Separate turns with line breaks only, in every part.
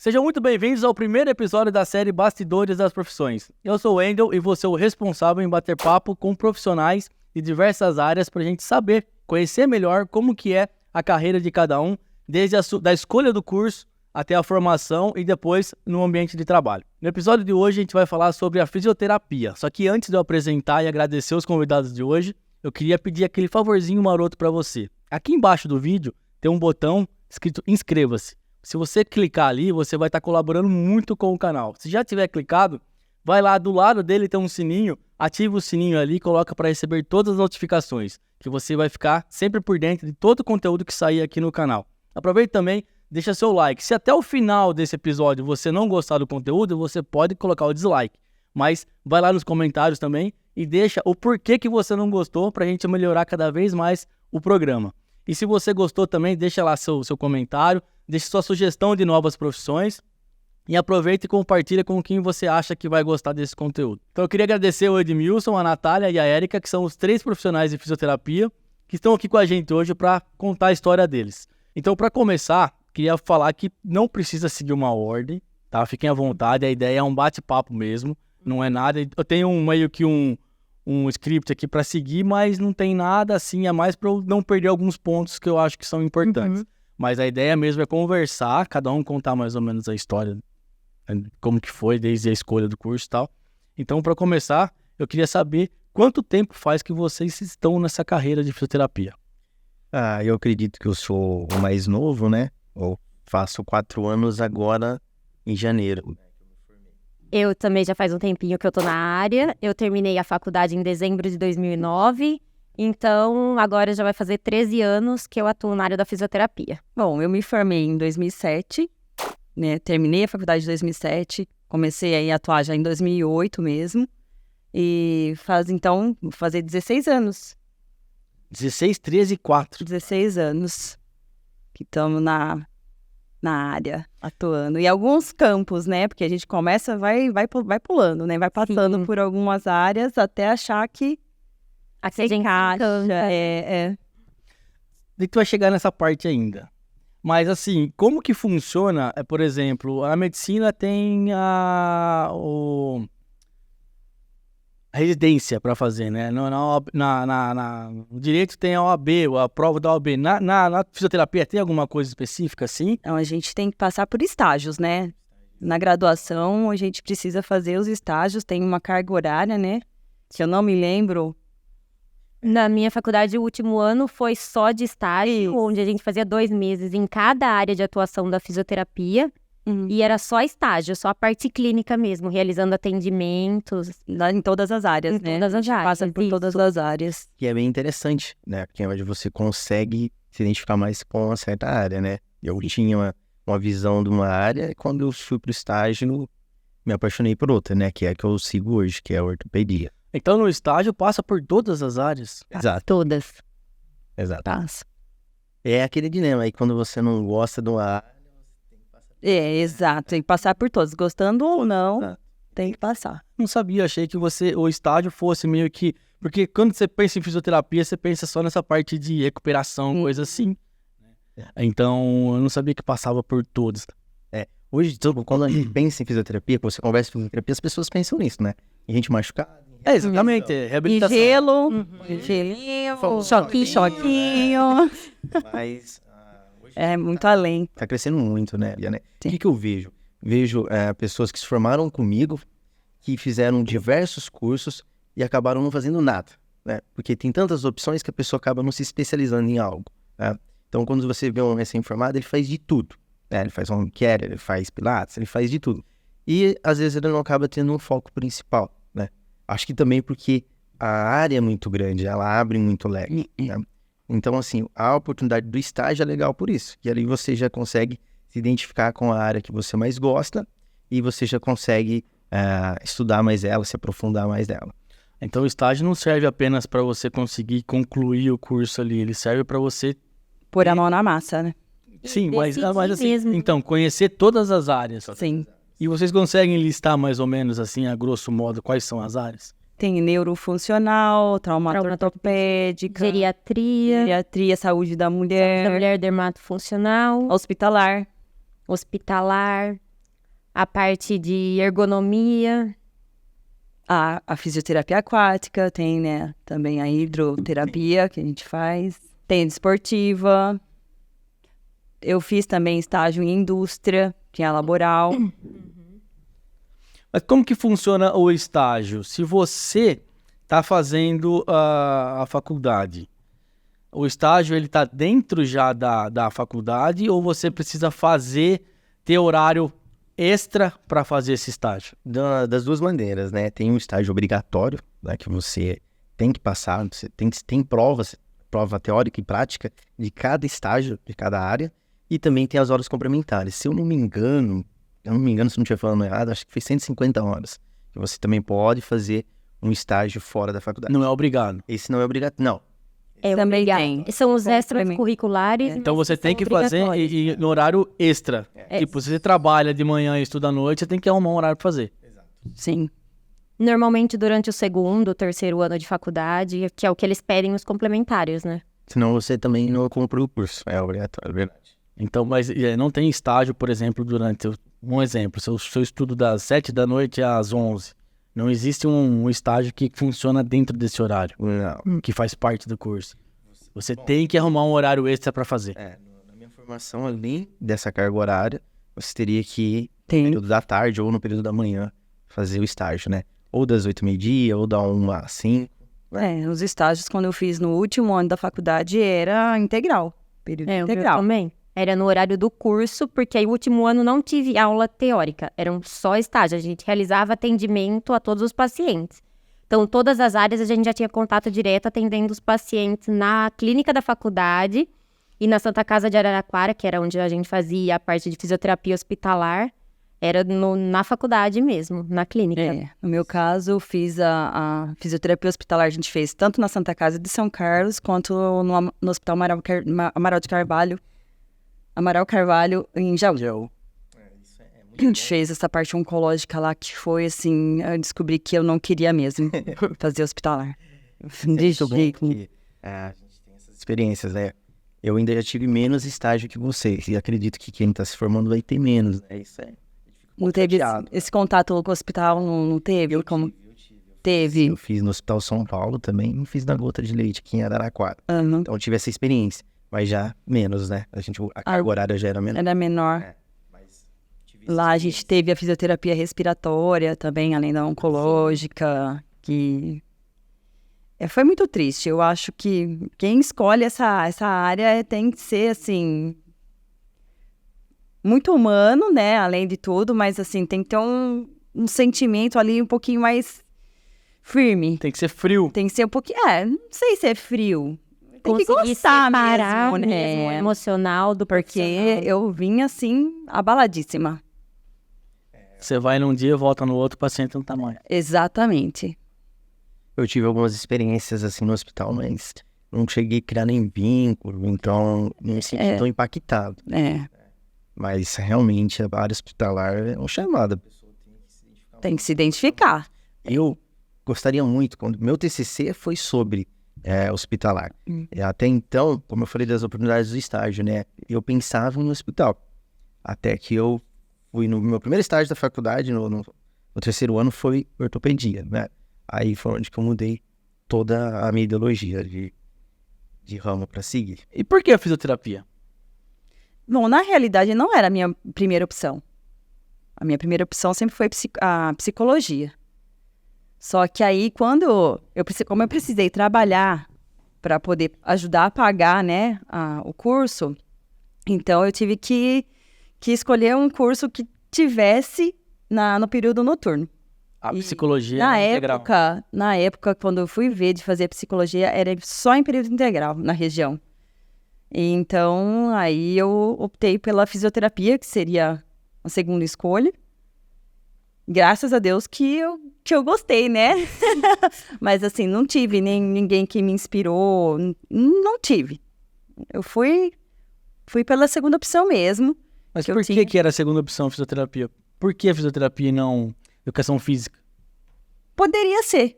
Sejam muito bem-vindos ao primeiro episódio da série Bastidores das Profissões. Eu sou o Wendel e vou ser o responsável em bater papo com profissionais de diversas áreas para a gente saber, conhecer melhor como que é a carreira de cada um, desde da escolha do curso até a formação e depois no ambiente de trabalho. No episódio de hoje a gente vai falar sobre a fisioterapia, só que antes de eu apresentar e agradecer os convidados de hoje, eu queria pedir aquele favorzinho maroto para você. Aqui embaixo do vídeo tem um botão escrito inscreva-se. Se você clicar ali, você vai estar colaborando muito com o canal. Se já tiver clicado, vai lá do lado dele tem um sininho, ativa o sininho ali e coloca para receber todas as notificações, que você vai ficar sempre por dentro de todo o conteúdo que sair aqui no canal. Aproveite também, deixa seu like. Se até o final desse episódio você não gostar do conteúdo, você pode colocar o dislike. Mas vai lá nos comentários também e deixa o porquê que você não gostou para a gente melhorar cada vez mais o programa. E se você gostou também, deixa lá seu comentário, deixe sua sugestão de novas profissões e aproveita e compartilha com quem você acha que vai gostar desse conteúdo. Então eu queria agradecer o Edmilson, a Natália e a Érica, que são os 3 profissionais de fisioterapia que estão aqui com a gente hoje para contar a história deles. Então, para começar, queria falar que não precisa seguir uma ordem, tá? Fiquem à vontade, a ideia é um bate-papo mesmo, não é nada. Eu tenho meio que um script aqui para seguir, mas não tem nada assim, é mais para eu não perder alguns pontos que eu acho que são importantes. Mas a ideia mesmo é conversar, cada um contar mais ou menos a história, como que foi desde a escolha do curso e tal. Então, para começar, eu queria saber quanto tempo faz que vocês estão nessa carreira de fisioterapia?
Eu acredito que eu sou o mais novo, né? Eu faço 4 anos agora em janeiro.
Eu também já faz um tempinho que eu tô na área. Eu terminei a faculdade em dezembro de 2009. Então, agora já vai fazer 13 anos que eu atuo na área da fisioterapia.
Bom, eu me formei em 2007, né? Terminei a faculdade em 2007, comecei aí a atuar já em 2008 mesmo. E vou fazer 16 anos.
16, 13 e 4.
16 anos que estamos na área, atuando. E alguns campos, né? Porque a gente começa, vai pulando, né? Vai passando por algumas áreas até achar que
Aqui a gente encaixa.
A gente vai chegar nessa parte ainda. Mas assim, como que funciona? Por exemplo, a medicina tem a residência para fazer, né? No direito tem a OAB, a prova da OAB. Na fisioterapia tem alguma coisa específica assim?
Então, a gente tem que passar por estágios, né? Na graduação, a gente precisa fazer os estágios, tem uma carga horária, né? Se eu não me lembro...
Na minha faculdade, o último ano foi só de estágio, onde a gente fazia 2 meses em cada área de atuação da fisioterapia. E era só estágio, só a parte clínica mesmo, realizando atendimentos.
Em todas as áreas, né?
Todas as áreas.
Passa por todas as áreas.
E é bem interessante, né? Porque é onde você consegue se identificar mais com uma certa área, né? Eu tinha uma visão de uma área e quando eu fui pro estágio, me apaixonei por outra, né? Que é a que eu sigo hoje, que é a ortopedia.
Então, no estágio, passa por todas as áreas?
Exato.
Todas.
Exato.
Passa.
É aquele dilema aí, quando você não gosta de uma área, você tem que passar.
Exato. Tem que passar por todas. Gostando ou não, tem que passar.
Não sabia, achei que o estágio fosse meio que... Porque quando você pensa em fisioterapia, você pensa só nessa parte de recuperação, coisa assim. Então, eu não sabia que passava por todos.
Hoje, quando a gente pensa em fisioterapia, quando você conversa em fisioterapia, as pessoas pensam nisso, né? E gente machucada.
Exatamente, reabilitação.
E gelo, gelinho, choquinho.
Mas
É muito além.
tá crescendo muito, né? O que eu vejo? Vejo pessoas que se formaram comigo, que fizeram diversos cursos e acabaram não fazendo nada, né? Porque tem tantas opções que a pessoa acaba não se especializando em algo, né? Então, quando você vê um recém-formado, ele faz de tudo, né? Ele faz home care, ele faz pilates, ele faz de tudo. E, às vezes, ele não acaba tendo um foco principal, né? Acho que também porque a área é muito grande, ela abre muito leque, né? Então, assim, a oportunidade do estágio é legal por isso. E ali você já consegue se identificar com a área que você mais gosta e você já consegue estudar mais ela, se aprofundar mais nela.
Então, o estágio não serve apenas para você conseguir concluir o curso ali, ele serve para você...
Pôr a mão na massa, né?
Sim, mas assim,
mesmo.
então, conhecer todas as áreas.
Sim.
E vocês conseguem listar mais ou menos, assim, a grosso modo, quais são as áreas?
Tem neurofuncional, traumatopédica, geriatria, saúde da mulher,
dermatofuncional,
hospitalar,
A parte de ergonomia.
A fisioterapia aquática, tem, né, também a hidroterapia que a gente faz. Tem a desportiva. Eu fiz também estágio em indústria, tinha laboral.
Mas como que funciona o estágio? Se você está fazendo a faculdade, o estágio ele está dentro já da faculdade ou você precisa ter horário extra para fazer esse estágio?
Das duas maneiras, né? Tem um estágio obrigatório, né, que você tem que passar, você tem prova teórica e prática de cada estágio, de cada área, e também tem as horas complementares. Se eu não me engano, se não estiver falando errado, acho que foi 150 horas, que você também pode fazer um estágio fora da faculdade.
Não é obrigado.
Esse não é obrigatório, não.
Também
obrigado.
tem.
São os
Também.
extracurriculares.
Então você
mas
tem
são
que fazer
obrigatórios.
no horário extra. Tipo, se você trabalha de manhã e estuda à noite, você tem que arrumar um horário para fazer.
Sim.
Normalmente durante o segundo, terceiro ano de faculdade, que é o que eles pedem os complementários, né?
Senão você também não compra o curso. É obrigatório, é verdade.
Então, mas não tem estágio, por exemplo, um exemplo, se eu estudo das 7 da noite às 11, não existe um estágio que funciona dentro desse horário,
Não.
que faz parte do curso. Você tem que arrumar um horário extra para fazer.
Na minha formação, além dessa carga horária, você teria que ir
Tem.
no período da tarde ou no período da manhã fazer o estágio, né? Ou das 8 meio-dia, ou da 1 às 5.
Os estágios, quando eu fiz no último ano da faculdade, era integral. Período
O meu
integral.
também. Era no horário do curso, porque aí o último ano não tive aula teórica, eram só estágio. A gente realizava atendimento a todos os pacientes. Então, todas as áreas a gente já tinha contato direto atendendo os pacientes na clínica da faculdade e na Santa Casa de Araraquara, que era onde a gente fazia a parte de fisioterapia hospitalar, era na faculdade mesmo, na clínica.
No meu caso, eu fiz a fisioterapia hospitalar, a gente fez tanto na Santa Casa de São Carlos, quanto no Hospital Amaral Carvalho, em Jaú. A gente fez essa parte oncológica lá, que foi assim, eu descobri que eu não queria mesmo fazer hospitalar. De jeito nenhum.
A gente tem essas experiências, né? Eu ainda já tive menos estágio que vocês, e acredito que quem está se formando vai ter menos, né? Isso é...
Não teve esse contato com o hospital, não teve?
Eu tive.
Teve.
Eu fiz no Hospital São Paulo também, e fiz na Gota de Leite aqui em Araraquara.
Uhum.
Então eu tive essa experiência, mas já menos, né? A carga horária já era menor.
Era menor.
Mas tive
Lá a gente teve a fisioterapia respiratória também, além da oncológica, que foi muito triste. Eu acho que quem escolhe essa área tem que ser, assim, muito humano, né, além de tudo, mas, assim, tem que ter um sentimento ali um pouquinho mais firme.
Tem que ser frio.
Tem que ser um pouquinho, não sei se é frio. Tem que
Conseguir
gostar
separar
mesmo, né?
mesmo o emocional do
Porque
profissional.
eu vim, assim, abaladíssima.
Você vai num dia e volta no outro, o paciente não tá mais.
Exatamente.
Eu tive algumas experiências assim no hospital, mas não cheguei a criar nem vínculo, então não me senti tão impactado. Mas realmente a área hospitalar é um chamado. A pessoa
Tem que se identificar.
Eu gostaria muito, quando meu TCC foi sobre hospitalar. Até então, como eu falei das oportunidades do estágio, né? Eu pensava em hospital. Até que eu fui no meu primeiro estágio da faculdade, no terceiro ano, foi ortopedia, né? Aí foi onde que eu mudei toda a minha ideologia de ramo para seguir.
E por que a fisioterapia?
Bom, na realidade, não era a minha primeira opção. A minha primeira opção sempre foi a psicologia. Só que aí, como eu precisei trabalhar para poder ajudar a pagar, né, o curso, então eu tive que escolher um curso que tivesse no período noturno.
A psicologia
Na
integral.
época, quando eu fui ver de fazer psicologia, era só em período integral na região. Então, aí eu optei pela fisioterapia, que seria a segunda escolha. Graças a Deus que eu gostei, né? Mas, assim, não tive ninguém que me inspirou. Não tive. Eu fui pela segunda opção mesmo.
Mas por que era a segunda opção fisioterapia? Por que a fisioterapia e não educação física?
Poderia ser.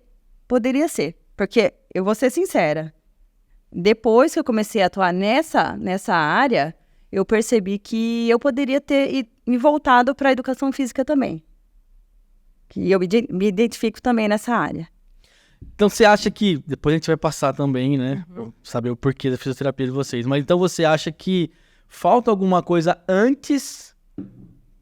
Porque, eu vou ser sincera, depois que eu comecei a atuar nessa área, eu percebi que eu poderia ter me voltado para a educação física também. Que eu me identifico também nessa área.
Então você acha que, depois a gente vai passar também, né, saber o porquê da fisioterapia de vocês, mas então você acha que falta alguma coisa antes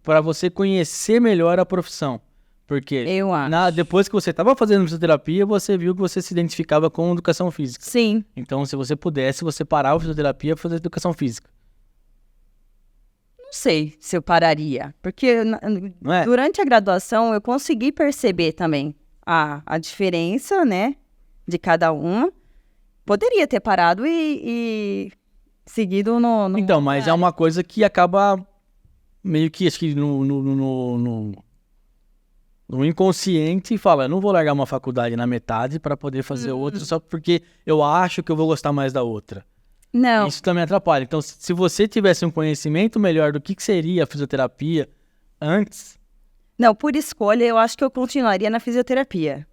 para você conhecer melhor a profissão? Porque
Eu acho.
depois que você estava fazendo fisioterapia, você viu que você se identificava com educação física.
Sim.
Então, se você pudesse, você parava a fisioterapia e fazer educação física.
Não sei se eu pararia, porque
Não é?
durante a graduação eu consegui perceber também a diferença, né, de cada uma. Poderia ter parado e seguido no...
Então, mas é uma coisa que acaba meio que, acho que no inconsciente, fala, eu não vou largar uma faculdade na metade para poder fazer outra só porque eu acho que eu vou gostar mais da outra.
Não,
Isso também atrapalha. Então, se você tivesse um conhecimento melhor do que seria a fisioterapia antes,
não, por escolha eu acho que eu continuaria na fisioterapia.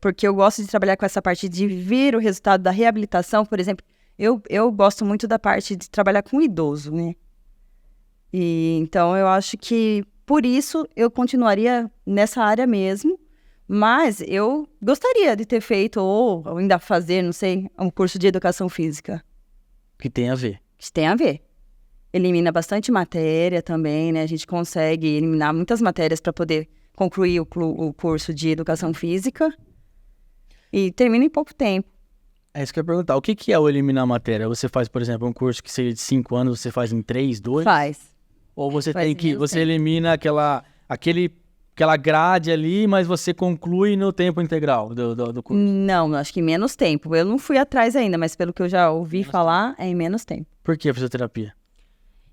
Porque eu gosto de trabalhar com essa parte de ver o resultado da reabilitação, por exemplo. Eu gosto muito da parte de trabalhar com idoso, né? E então eu acho que por isso eu continuaria nessa área mesmo, mas eu gostaria de ter feito ou ainda fazer, não sei, um curso de educação física,
que tem a ver.
que tem a ver. Elimina bastante matéria também, né? A gente consegue eliminar muitas matérias para poder concluir o curso de educação física e termina em pouco tempo.
É isso que eu ia perguntar. O que é o eliminar matéria? Você faz, por exemplo, um curso que seria de 5 anos, você faz em 3, 2?
Faz.
Ou você
Faz
tem que,
menos
você
tempo.
elimina aquela grade ali, mas você conclui no tempo integral do curso?
Não, acho que em menos tempo. Eu não fui atrás ainda, mas pelo que eu já ouvi falar, é em menos tempo.
Por que a fisioterapia?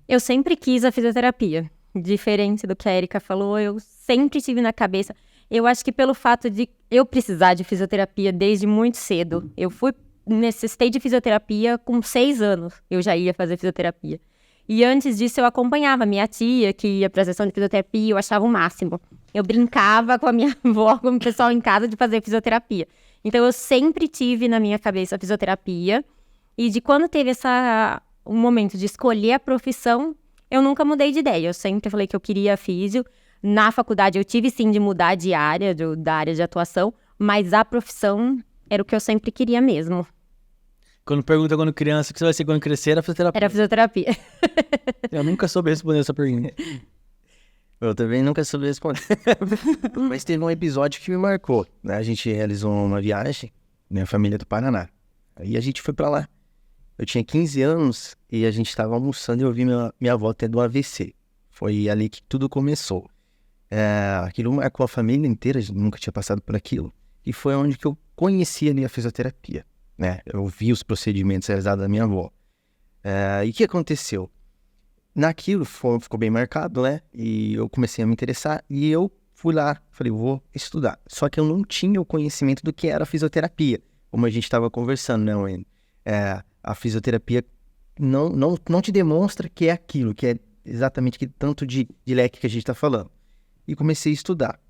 Eu sempre quis a fisioterapia. Diferente do que a Erika falou, eu sempre tive na cabeça. Eu acho que pelo fato de eu precisar de fisioterapia desde muito cedo. Eu necessitei de fisioterapia com 6 anos. Eu já ia fazer fisioterapia. E antes disso eu acompanhava minha tia, que ia pra sessão de fisioterapia, eu achava o máximo. Eu brincava com a minha avó, com o pessoal em casa, de fazer fisioterapia. Então eu sempre tive na minha cabeça a fisioterapia. E de quando teve um momento de escolher a profissão, eu nunca mudei de ideia. Eu sempre falei que eu queria físio. Na faculdade eu tive sim de mudar de área, da área de atuação, mas a profissão era o que eu sempre queria mesmo.
Quando pergunta quando criança, o que você vai ser quando crescer, era fisioterapia.
Era fisioterapia.
Eu nunca soube responder essa pergunta.
Eu também nunca soube responder. Mas teve um episódio que me marcou, né? A gente realizou uma viagem, minha família do Paraná. Aí a gente foi pra lá. Eu tinha 15 anos e a gente estava almoçando e eu vi minha avó tendo um AVC. Foi ali que tudo começou. Aquilo marcou a família inteira, a gente nunca tinha passado por aquilo. E foi onde que eu conheci ali a fisioterapia, né? Eu vi os procedimentos realizados da minha avó. E o que aconteceu? Naquilo ficou bem marcado, né? E eu comecei a me interessar e eu fui lá, falei, vou estudar. Só que eu não tinha o conhecimento do que era fisioterapia, como a gente estava conversando, né, Wendy? A fisioterapia não te demonstra que é aquilo, que é exatamente que tanto de leque que a gente está falando. E comecei a estudar.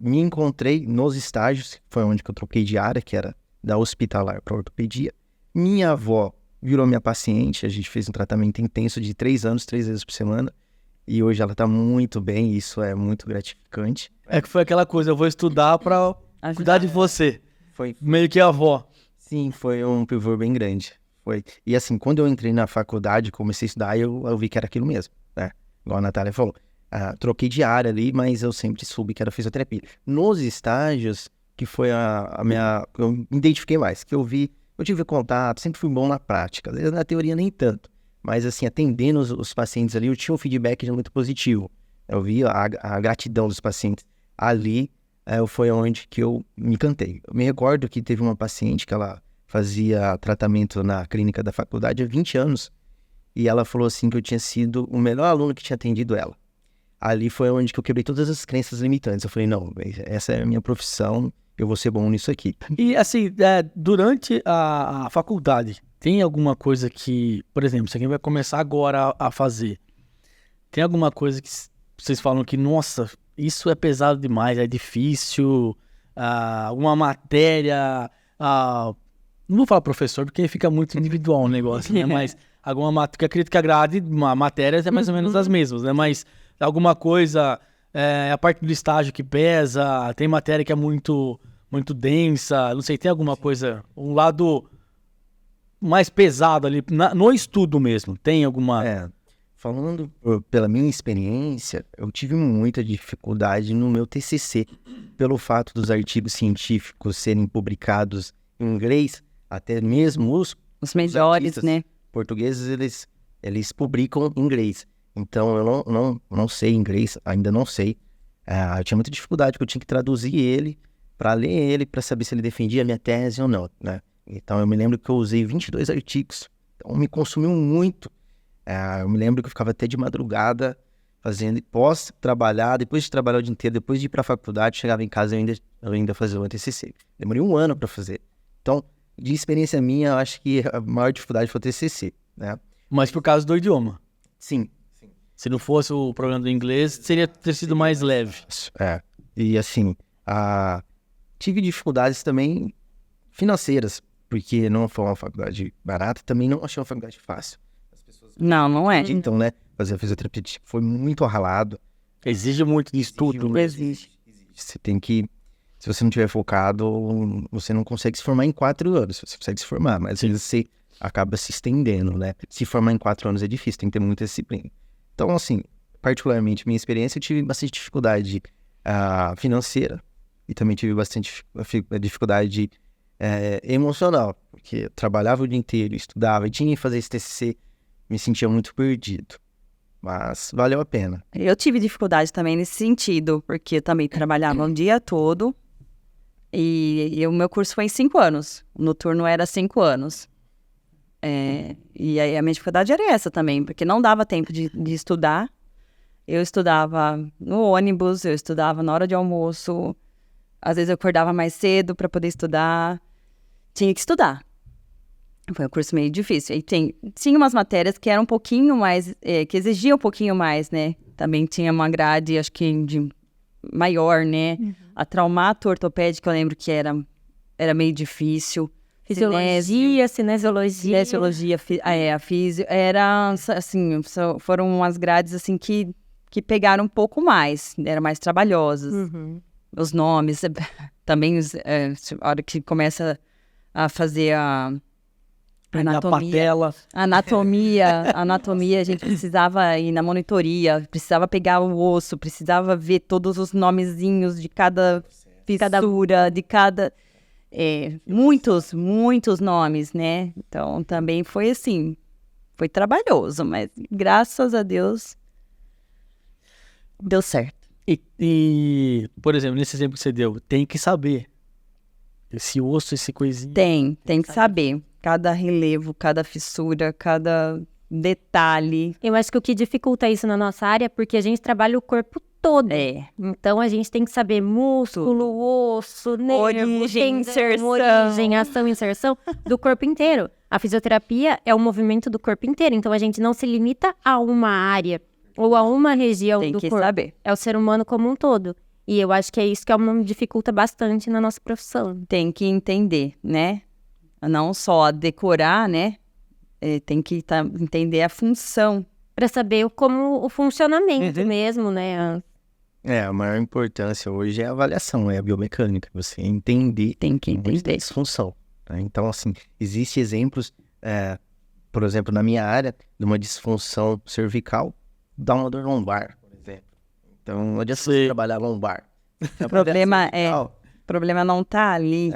Me encontrei nos estágios, foi onde que eu troquei de área, que era da hospitalar para ortopedia. Minha avó virou minha paciente, a gente fez um tratamento intenso de 3 anos, 3 vezes por semana. E hoje ela está muito bem, isso é muito gratificante.
É que foi aquela coisa, eu vou estudar para cuidar de você.
Foi
Meio que a avó.
Sim, foi um pivô bem grande. Foi. E assim, quando eu entrei na faculdade, comecei a estudar, eu vi que era aquilo mesmo, né? Igual a Natália falou. Troquei de área ali, mas eu sempre soube que era fisioterapia. Nos estágios, que foi a minha... Eu me identifiquei mais, que eu tive contato, sempre fui bom na prática. Às vezes na teoria nem tanto. Mas assim, atendendo os pacientes ali, eu tinha um feedback muito positivo. Eu vi a gratidão dos pacientes. Ali foi onde que eu me encantei. Eu me recordo que teve uma paciente que ela fazia tratamento na clínica da faculdade há 20 anos. E ela falou assim que eu tinha sido o melhor aluno que tinha atendido ela. Ali foi onde que eu quebrei todas as crenças limitantes. Eu falei, não, essa é a minha profissão, eu vou ser bom nisso aqui.
E assim, durante a faculdade, tem alguma coisa que, por exemplo, se alguém vai começar agora a fazer, tem alguma coisa que vocês falam que, nossa, isso é pesado demais, é difícil, alguma matéria, não vou falar professor, porque fica muito individual o negócio, né? Mas alguma matéria, que eu acredito que a grade, matérias é mais ou menos as mesmas, né? Mas alguma coisa, a parte do estágio que pesa, tem matéria que é muito, muito densa, não sei, tem alguma coisa, um lado mais pesado ali, no estudo mesmo, tem alguma...
Falando pela minha experiência, eu tive muita dificuldade no meu TCC, pelo fato dos artigos científicos serem publicados em inglês, até mesmo
os melhores, né?
Portugueses, eles publicam em inglês. Então, eu não sei inglês, ainda não sei. Eu tinha muita dificuldade, porque eu tinha que traduzir ele, para ler ele, para saber se ele defendia a minha tese ou não, né? Então, eu me lembro que eu usei 22 artigos. Então, me consumiu muito. Eu me lembro que eu ficava até de madrugada fazendo, pós-trabalhar, depois de trabalhar o dia inteiro, depois de ir para a faculdade, chegava em casa e eu ainda fazia o TCC. Demorei 1 ano para fazer. Então, de experiência minha, eu acho que a maior dificuldade foi o TCC, né?
Mas por causa do idioma.
Sim.
Se não fosse o problema do inglês, teria ter sido mais leve.
E assim, tive dificuldades também financeiras, porque não foi uma faculdade barata, também não achei uma faculdade fácil.
Não é.
Então, né, fazer a fisioterapia foi muito ralado.
Exige muito de estudo.
Exige.
Você tem que, se você não tiver focado, você não consegue se formar em 4 anos. Você consegue se formar, mas às vezes você acaba se estendendo, né? Se formar em 4 anos é difícil, tem que ter muita disciplina. Então, assim, particularmente, minha experiência, eu tive bastante dificuldade financeira e também tive bastante dificuldade emocional, porque eu trabalhava o dia inteiro, estudava e tinha que fazer esse TCC, me sentia muito perdido, mas valeu a pena.
Eu tive dificuldade também nesse sentido, porque eu também trabalhava o dia todo e o meu curso foi em 5 anos, o noturno era 5 anos. E aí a minha dificuldade era essa também, porque não dava tempo de estudar. Eu estudava no ônibus, eu estudava na hora de almoço, às vezes eu acordava mais cedo para poder estudar, tinha que estudar. Foi um curso meio difícil. E tinha umas matérias que eram um pouquinho mais, que exigiam um pouquinho mais, né? Também tinha uma grade, acho que maior, né? A traumato ortopédica, eu lembro que era meio difícil.
Fisiologia, cinesiologia.
A físio. Era, assim, foram umas grades, assim, que pegaram um pouco mais. Eram mais trabalhosas. Os nomes, também, a hora que começa a fazer a
patela.
Anatomia, a gente precisava ir na monitoria, precisava pegar o osso, precisava ver todos os nomezinhos de cada fissura, de cada... muitos nomes, né? Então, também foi assim, foi trabalhoso, mas graças a Deus deu certo.
E, por exemplo, nesse exemplo que você deu, tem que saber esse osso, esse coisinho.
Tem que saber. Cada relevo, cada fissura, cada detalhe.
Eu acho que o que dificulta isso na nossa área é porque a gente trabalha o corpo todo. Então a gente tem que saber músculo, osso, nervo,
origem,
ação, inserção do corpo inteiro. A fisioterapia é o movimento do corpo inteiro, então a gente não se limita a uma área ou a uma região do corpo.
Tem que saber.
É o ser humano como um todo. E eu acho que é isso que dificulta bastante na nossa profissão.
Tem que entender, né? Não só decorar, né? Tem que entender a função.
Para saber como o funcionamento mesmo, né?
A maior importância hoje é a avaliação, é a biomecânica. Você entender.
Tem que entender.
A disfunção. Tá? Então, assim, existem exemplos, por exemplo, na minha área, de uma disfunção cervical, dá uma dor lombar, por exemplo. Então, não adianta você trabalhar lombar.
O problema não tá ali.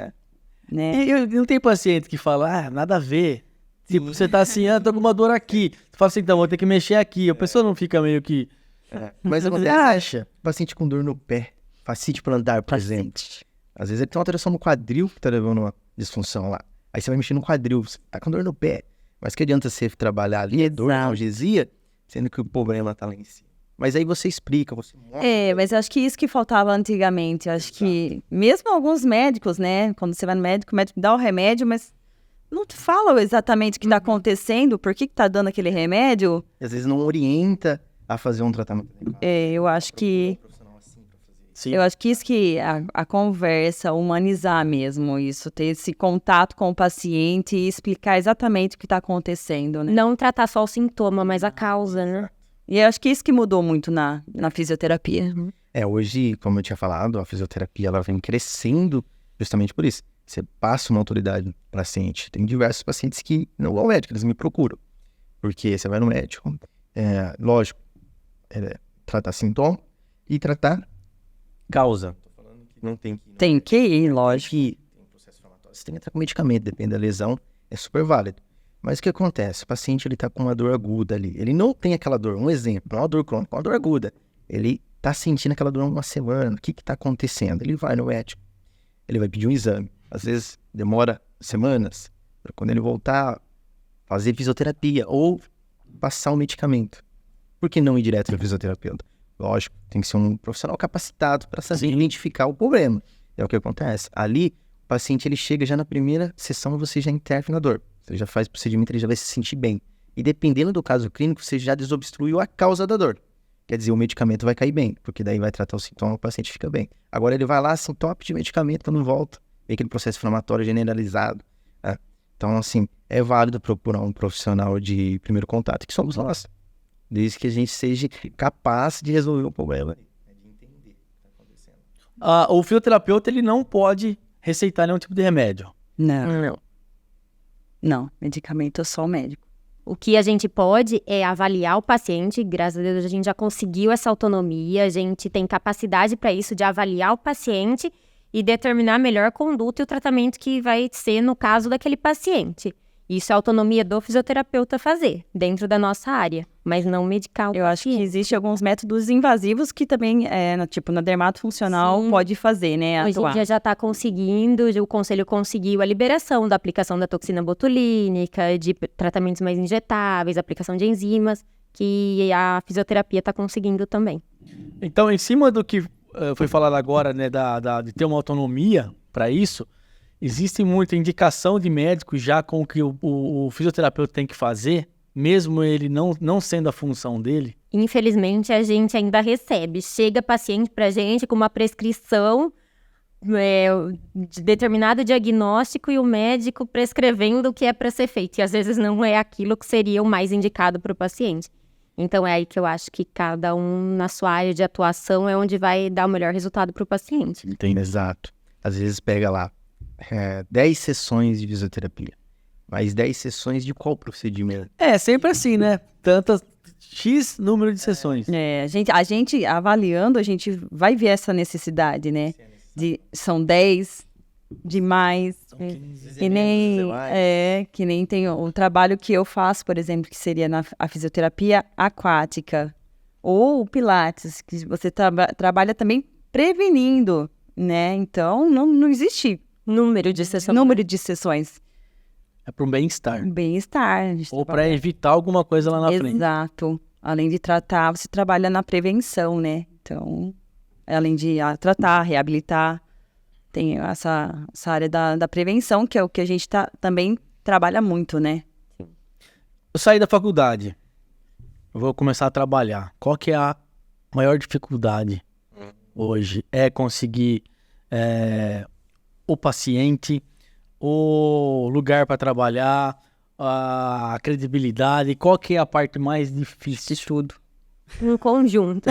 Né?
E eu não tenho paciente que fala, nada a ver. Tipo, você tá assim, tô com uma dor aqui. Tu fala assim, então, vou ter que mexer aqui. A pessoa não fica meio que...
Mas você acha? Paciente com dor no pé, fascite plantar, por exemplo. Às vezes ele tem uma alteração no quadril que tá levando uma disfunção lá. Aí você vai mexer no quadril, você tá com dor no pé. Mas que adianta você trabalhar ali, dor, analgesia, sendo que o problema tá lá em cima. Mas aí você explica, você mostra.
Mas eu acho que isso que faltava antigamente. Eu acho que mesmo alguns médicos, né? Quando você vai no médico, o médico dá o remédio, mas não te fala exatamente o que está acontecendo, por que está dando aquele remédio.
E às vezes não orienta a fazer um tratamento.
Eu acho que
Sim.
Eu acho que isso que a conversa, humanizar mesmo isso, ter esse contato com o paciente e explicar exatamente o que está acontecendo, né?
Não tratar só o sintoma, mas a causa, né?
E eu acho que isso que mudou muito na fisioterapia.
Hoje, como eu tinha falado, a fisioterapia ela vem crescendo justamente por isso. Você passa uma autoridade para o paciente. Tem diversos pacientes que não vão ao médico, eles me procuram. Porque você vai no médico, lógico, tratar sintoma e tratar causa. Tô falando que não tem que...
Tem que ir, lógico.
Tem um processo inflamatório, você tem que entrar com medicamento, depende da lesão, é super válido. Mas o que acontece? O paciente ele tá com uma dor aguda ali. Ele não tem aquela dor, um exemplo, não é uma dor crônica, é uma dor aguda. Ele tá sentindo aquela dor há uma semana, o que tá acontecendo? Ele vai no médico, ele vai pedir um exame. Às vezes demora semanas para quando ele voltar fazer fisioterapia ou passar um medicamento. Por que não ir direto no fisioterapeuta? Lógico, tem que ser um profissional capacitado para saber identificar o problema. É o que acontece. Ali, o paciente ele chega já na primeira sessão, você já intervém na dor. Você já faz o procedimento, ele já vai se sentir bem. E dependendo do caso clínico, você já desobstruiu a causa da dor. Quer dizer, o medicamento vai cair bem, porque daí vai tratar o sintoma, o paciente fica bem. Agora ele vai lá, assim, top de medicamento, quando volta, vem aquele processo inflamatório generalizado. Né? Então, assim, é válido procurar um profissional de primeiro contato, que somos nós. Desde que a gente seja capaz de resolver o problema. De entender o que está acontecendo.
O fisioterapeuta, ele não pode receitar nenhum tipo de remédio.
Não, medicamento é só o médico.
O que a gente pode é avaliar o paciente, graças a Deus a gente já conseguiu essa autonomia, a gente tem capacidade para isso, de avaliar o paciente e determinar a melhor conduta e o tratamento que vai ser no caso daquele paciente. Isso é a autonomia do fisioterapeuta fazer, dentro da nossa área, mas não medicar o
Eu acho que existem alguns métodos invasivos que também, na dermatofuncional,
Sim.
pode fazer, né?
Hoje em
Atuar.
dia já está conseguindo, o conselho conseguiu a liberação da aplicação da toxina botulínica, de tratamentos mais injetáveis, aplicação de enzimas, que a fisioterapia está conseguindo também.
Então, em cima do que foi falado agora, né, de ter uma autonomia para isso, existe muita indicação de médicos já com o que o fisioterapeuta tem que fazer, mesmo ele não sendo a função dele?
Infelizmente, a gente ainda recebe. Chega paciente pra gente com uma prescrição de determinado diagnóstico e o médico prescrevendo o que é para ser feito. E às vezes não é aquilo que seria o mais indicado para o paciente. Então é aí que eu acho que cada um na sua área de atuação é onde vai dar o melhor resultado para o paciente.
Entende? Exato. Às vezes pega lá 10 sessões de fisioterapia. Mas 10 sessões de qual procedimento?
É, sempre assim, né? Tantas X número de sessões.
A gente avaliando, a gente vai ver essa necessidade, né? São 10 demais. Que nem tem o trabalho que eu faço, por exemplo, que seria a fisioterapia aquática. Ou o Pilates, que você trabalha também prevenindo, né? Então, não existe
Número de sessões.
É para um bem-estar.
Bem-estar.
Ou para evitar alguma coisa lá na frente.
Exato. Além de tratar, você trabalha na prevenção, né? Então, além de tratar, reabilitar, tem essa área da prevenção, que é o que a gente também trabalha muito, né?
Eu saí da faculdade, eu vou começar a trabalhar. Qual que é a maior dificuldade hoje? É conseguir o paciente, o lugar para trabalhar, a credibilidade. Qual que é a parte mais difícil?
De tudo.
Um conjunto.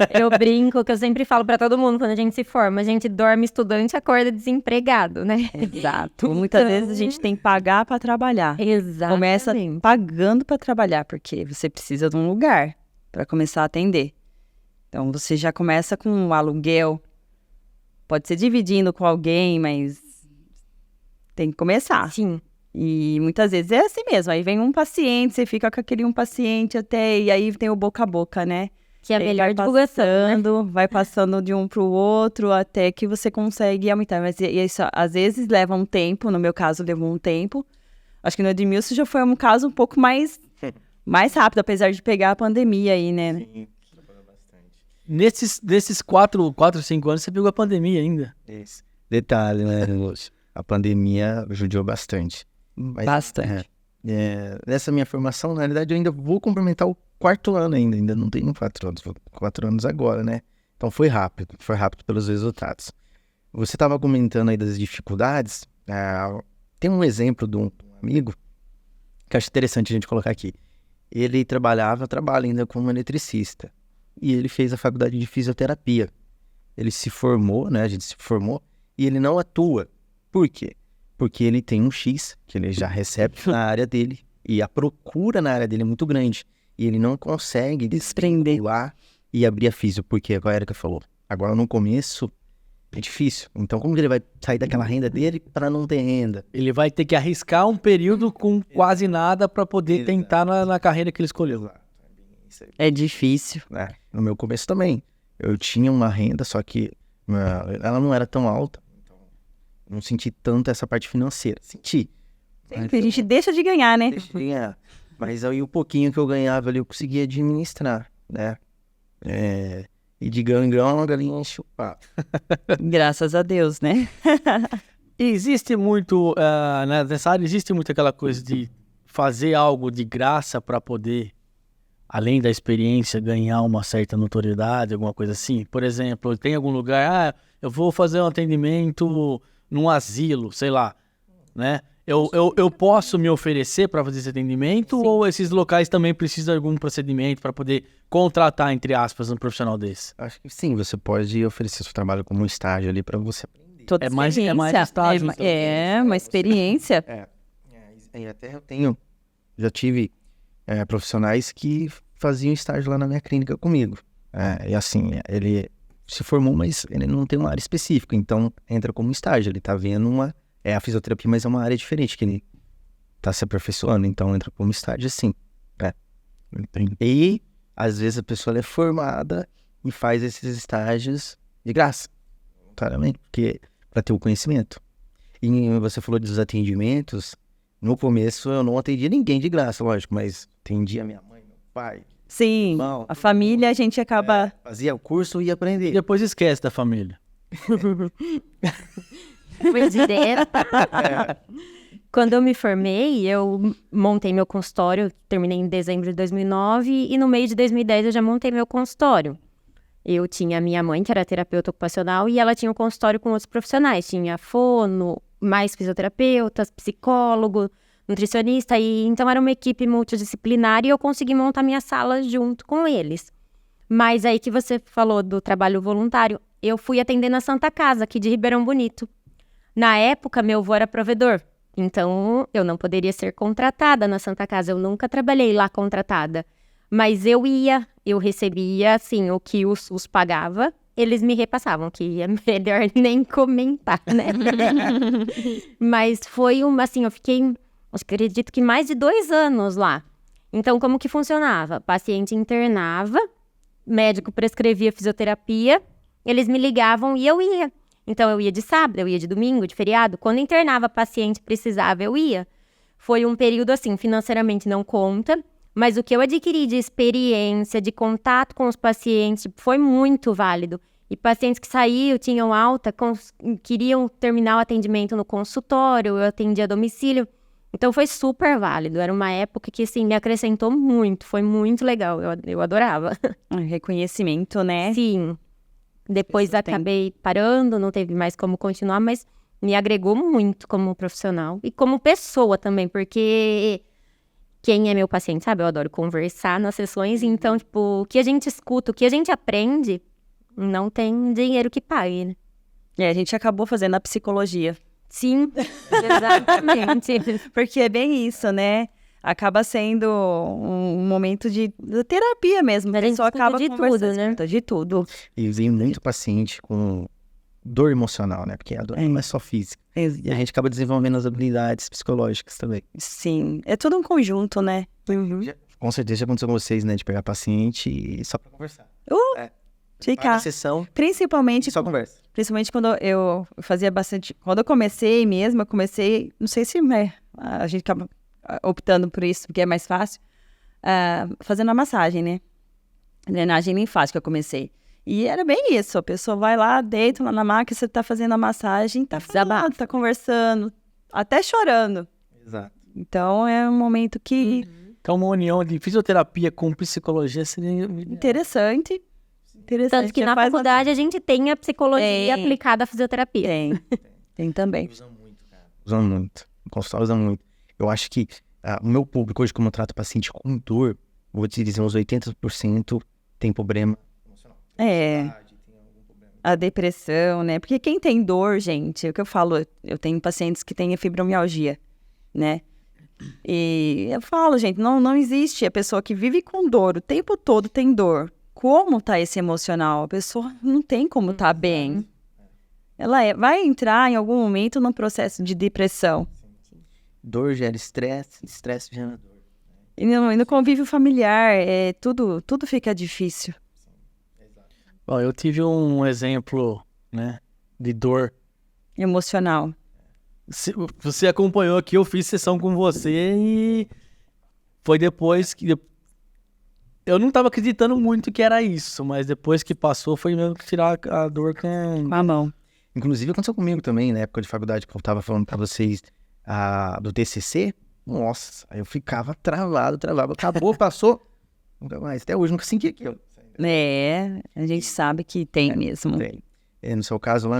Eu brinco que eu sempre falo pra todo mundo quando a gente se forma, a gente dorme estudante e acorda desempregado, né?
Exato. Muitas vezes a gente tem que pagar para trabalhar.
Exatamente.
Começa pagando para trabalhar, porque você precisa de um lugar para começar a atender. Então você já começa com um aluguel, pode ser dividindo com alguém, mas tem que começar.
Sim.
E muitas vezes é assim mesmo, aí vem um paciente, você fica com aquele um paciente e aí tem o boca a boca, né?
Que é a melhor divulgação, né?
Vai passando de um pro outro até que você consegue aumentar. Mas isso às vezes leva um tempo, no meu caso levou um tempo. Acho que no Edmilson já foi um caso um pouco mais rápido, apesar de pegar a pandemia aí, né?
Sim, trabalhou bastante.
Desses 4, 5 anos, você pegou a pandemia ainda.
Isso. Detalhe, né, Lúcio? A pandemia judiou bastante. Mas,
Bastante.
Nessa minha formação, na realidade, eu ainda vou complementar o 4º ano ainda não tenho 4 anos, vou 4 anos agora, né? Então foi rápido pelos resultados. Você estava comentando aí das dificuldades, tem um exemplo de um amigo que eu acho interessante a gente colocar aqui. Ele trabalha ainda como eletricista e ele fez a faculdade de fisioterapia. Ele se formou, né, a gente se formou, e ele não atua. Por quê? Porque ele tem um X que ele já recebe na área dele e a procura na área dele é muito grande e ele não consegue
desprender
lá e abrir a físio, porque a Erika falou, agora no começo é difícil. Então como que ele vai sair daquela renda dele para não ter renda?
Ele vai ter que arriscar um período com quase nada para poder tentar na carreira que ele escolheu.
É difícil.
No meu começo também. Eu tinha uma renda, só que ela não era tão alta. Então não senti tanto essa parte financeira. Senti.
Sempre a gente deixa de ganhar, né?
Deixa de ganhar. Mas aí o pouquinho que eu ganhava ali eu conseguia administrar, né? E de grão em grão a galinha enche o papo.
Graças a Deus, né?
E existe muito, nessa área, existe muito aquela coisa de fazer algo de graça para poder, além da experiência, ganhar uma certa notoriedade, alguma coisa assim? Por exemplo, tem algum lugar, eu vou fazer um atendimento num asilo, sei lá, né? Eu posso me oferecer para fazer esse atendimento? Sim. Ou esses locais também precisam de algum procedimento para poder contratar, entre aspas, um profissional desse?
Acho que sim, você pode oferecer seu trabalho como um estágio ali para você aprender.
Toda
é mais estágio.
Uma experiência.
E até já tive profissionais que faziam estágio lá na minha clínica comigo. E assim, ele se formou, mas ele não tem uma área específica, então entra como estágio, ele tá vendo a fisioterapia, mas é uma área diferente que ele tá se aperfeiçoando, então entra como estágio assim. E às vezes a pessoa é formada e faz esses estágios de graça, voluntariamente, porque para ter o conhecimento. E você falou dos atendimentos, no começo eu não atendia ninguém de graça, lógico, mas atendia minha mãe, meu pai.
Sim,
irmão,
a família a gente acaba...
fazia o curso e ia aprender.
E depois esquece da família.
Quando eu me formei, eu montei meu consultório, terminei em dezembro de 2009 e no meio de 2010 eu já montei meu consultório. Eu tinha a minha mãe, que era terapeuta ocupacional, e ela tinha um consultório com outros profissionais. Tinha fono, mais fisioterapeutas, psicólogo, nutricionista. Então era uma equipe multidisciplinar e eu consegui montar minha sala junto com eles. Mas aí que você falou do trabalho voluntário, eu fui atender na Santa Casa, aqui de Ribeirão Bonito. Na época, meu avô era provedor. Então, eu não poderia ser contratada na Santa Casa. Eu nunca trabalhei lá contratada. Mas eu recebia, assim, o que os pagava, eles me repassavam, que é melhor nem comentar, né? Mas foi assim, eu fiquei, acredito que mais de 2 anos lá. Então, como que funcionava? Paciente internava, médico prescrevia fisioterapia, eles me ligavam e eu ia. Então, eu ia de sábado, eu ia de domingo, de feriado. Quando internava paciente precisava, eu ia. Foi um período, assim, financeiramente não conta, mas o que eu adquiri de experiência, de contato com os pacientes, foi muito válido. E pacientes que saíam, tinham alta, queriam terminar o atendimento no consultório, eu atendia a domicílio. Então, foi super válido. Era uma época que, assim, me acrescentou muito. Foi muito legal. Eu adorava.
Reconhecimento, né?
Sim. Depois acabei parando, não teve mais como continuar, mas me agregou muito como profissional. E como pessoa também, porque quem é meu paciente, sabe? Eu adoro conversar nas sessões. Então, tipo, o que a gente escuta, o que a gente aprende, não tem dinheiro que pague, né?
A gente acabou fazendo a psicologia.
Sim, exatamente.
Porque é bem isso, né? Acaba sendo um momento de terapia mesmo.
A gente
só acaba
de tudo, né?
De tudo.
E vem muito paciente com dor emocional, né? Porque a dor não é só física. E a gente acaba desenvolvendo as habilidades psicológicas também.
Sim, é tudo um conjunto, né?
Com certeza já aconteceu com vocês, né? De pegar paciente e só pra conversar.
Ficar.
Sessão,
Principalmente
só conversa.
Principalmente quando eu fazia bastante... Quando eu comecei mesmo, não sei se a gente acaba optando por isso, porque é mais fácil, fazendo a massagem, né? Drenagem linfática eu comecei. E era bem isso, a pessoa vai lá, deita lá na máquina, você tá fazendo a massagem, tá falando, tá conversando, até chorando.
Exato.
Então é um momento que...
Então uma união de fisioterapia com psicologia seria...
Interessante. Interessante.
Tanto que na faculdade a gente tem a psicologia aplicada à fisioterapia.
Tem também.
Usam muito, cara. Usam muito. O consultório usa muito. Eu acho que o meu público hoje, como eu trato paciente com dor, vou te dizer, uns 80% tem problema emocional.
A depressão, né? Porque quem tem dor, gente, é o que eu falo, eu tenho pacientes que têm fibromialgia, né? E eu falo, gente, não existe a pessoa que vive com dor, o tempo todo tem dor. Como tá esse emocional? A pessoa não tem como tá bem. Ela vai entrar em algum momento num processo de depressão.
Dor gera estresse, estresse gera dor.
E no convívio familiar, tudo fica difícil.
Bom, eu tive um exemplo, né, de dor.
Emocional.
Você acompanhou aqui, eu fiz sessão com você e foi depois que... Eu não tava acreditando muito que era isso, mas depois que passou foi mesmo que tirar a dor com
a mão.
Inclusive aconteceu comigo também, na época de faculdade, que eu tava falando pra vocês do TCC. Nossa, aí eu ficava travado. Acabou, passou, nunca mais. Até hoje nunca senti aquilo.
A gente sabe que tem mesmo.
Tem. No seu caso lá,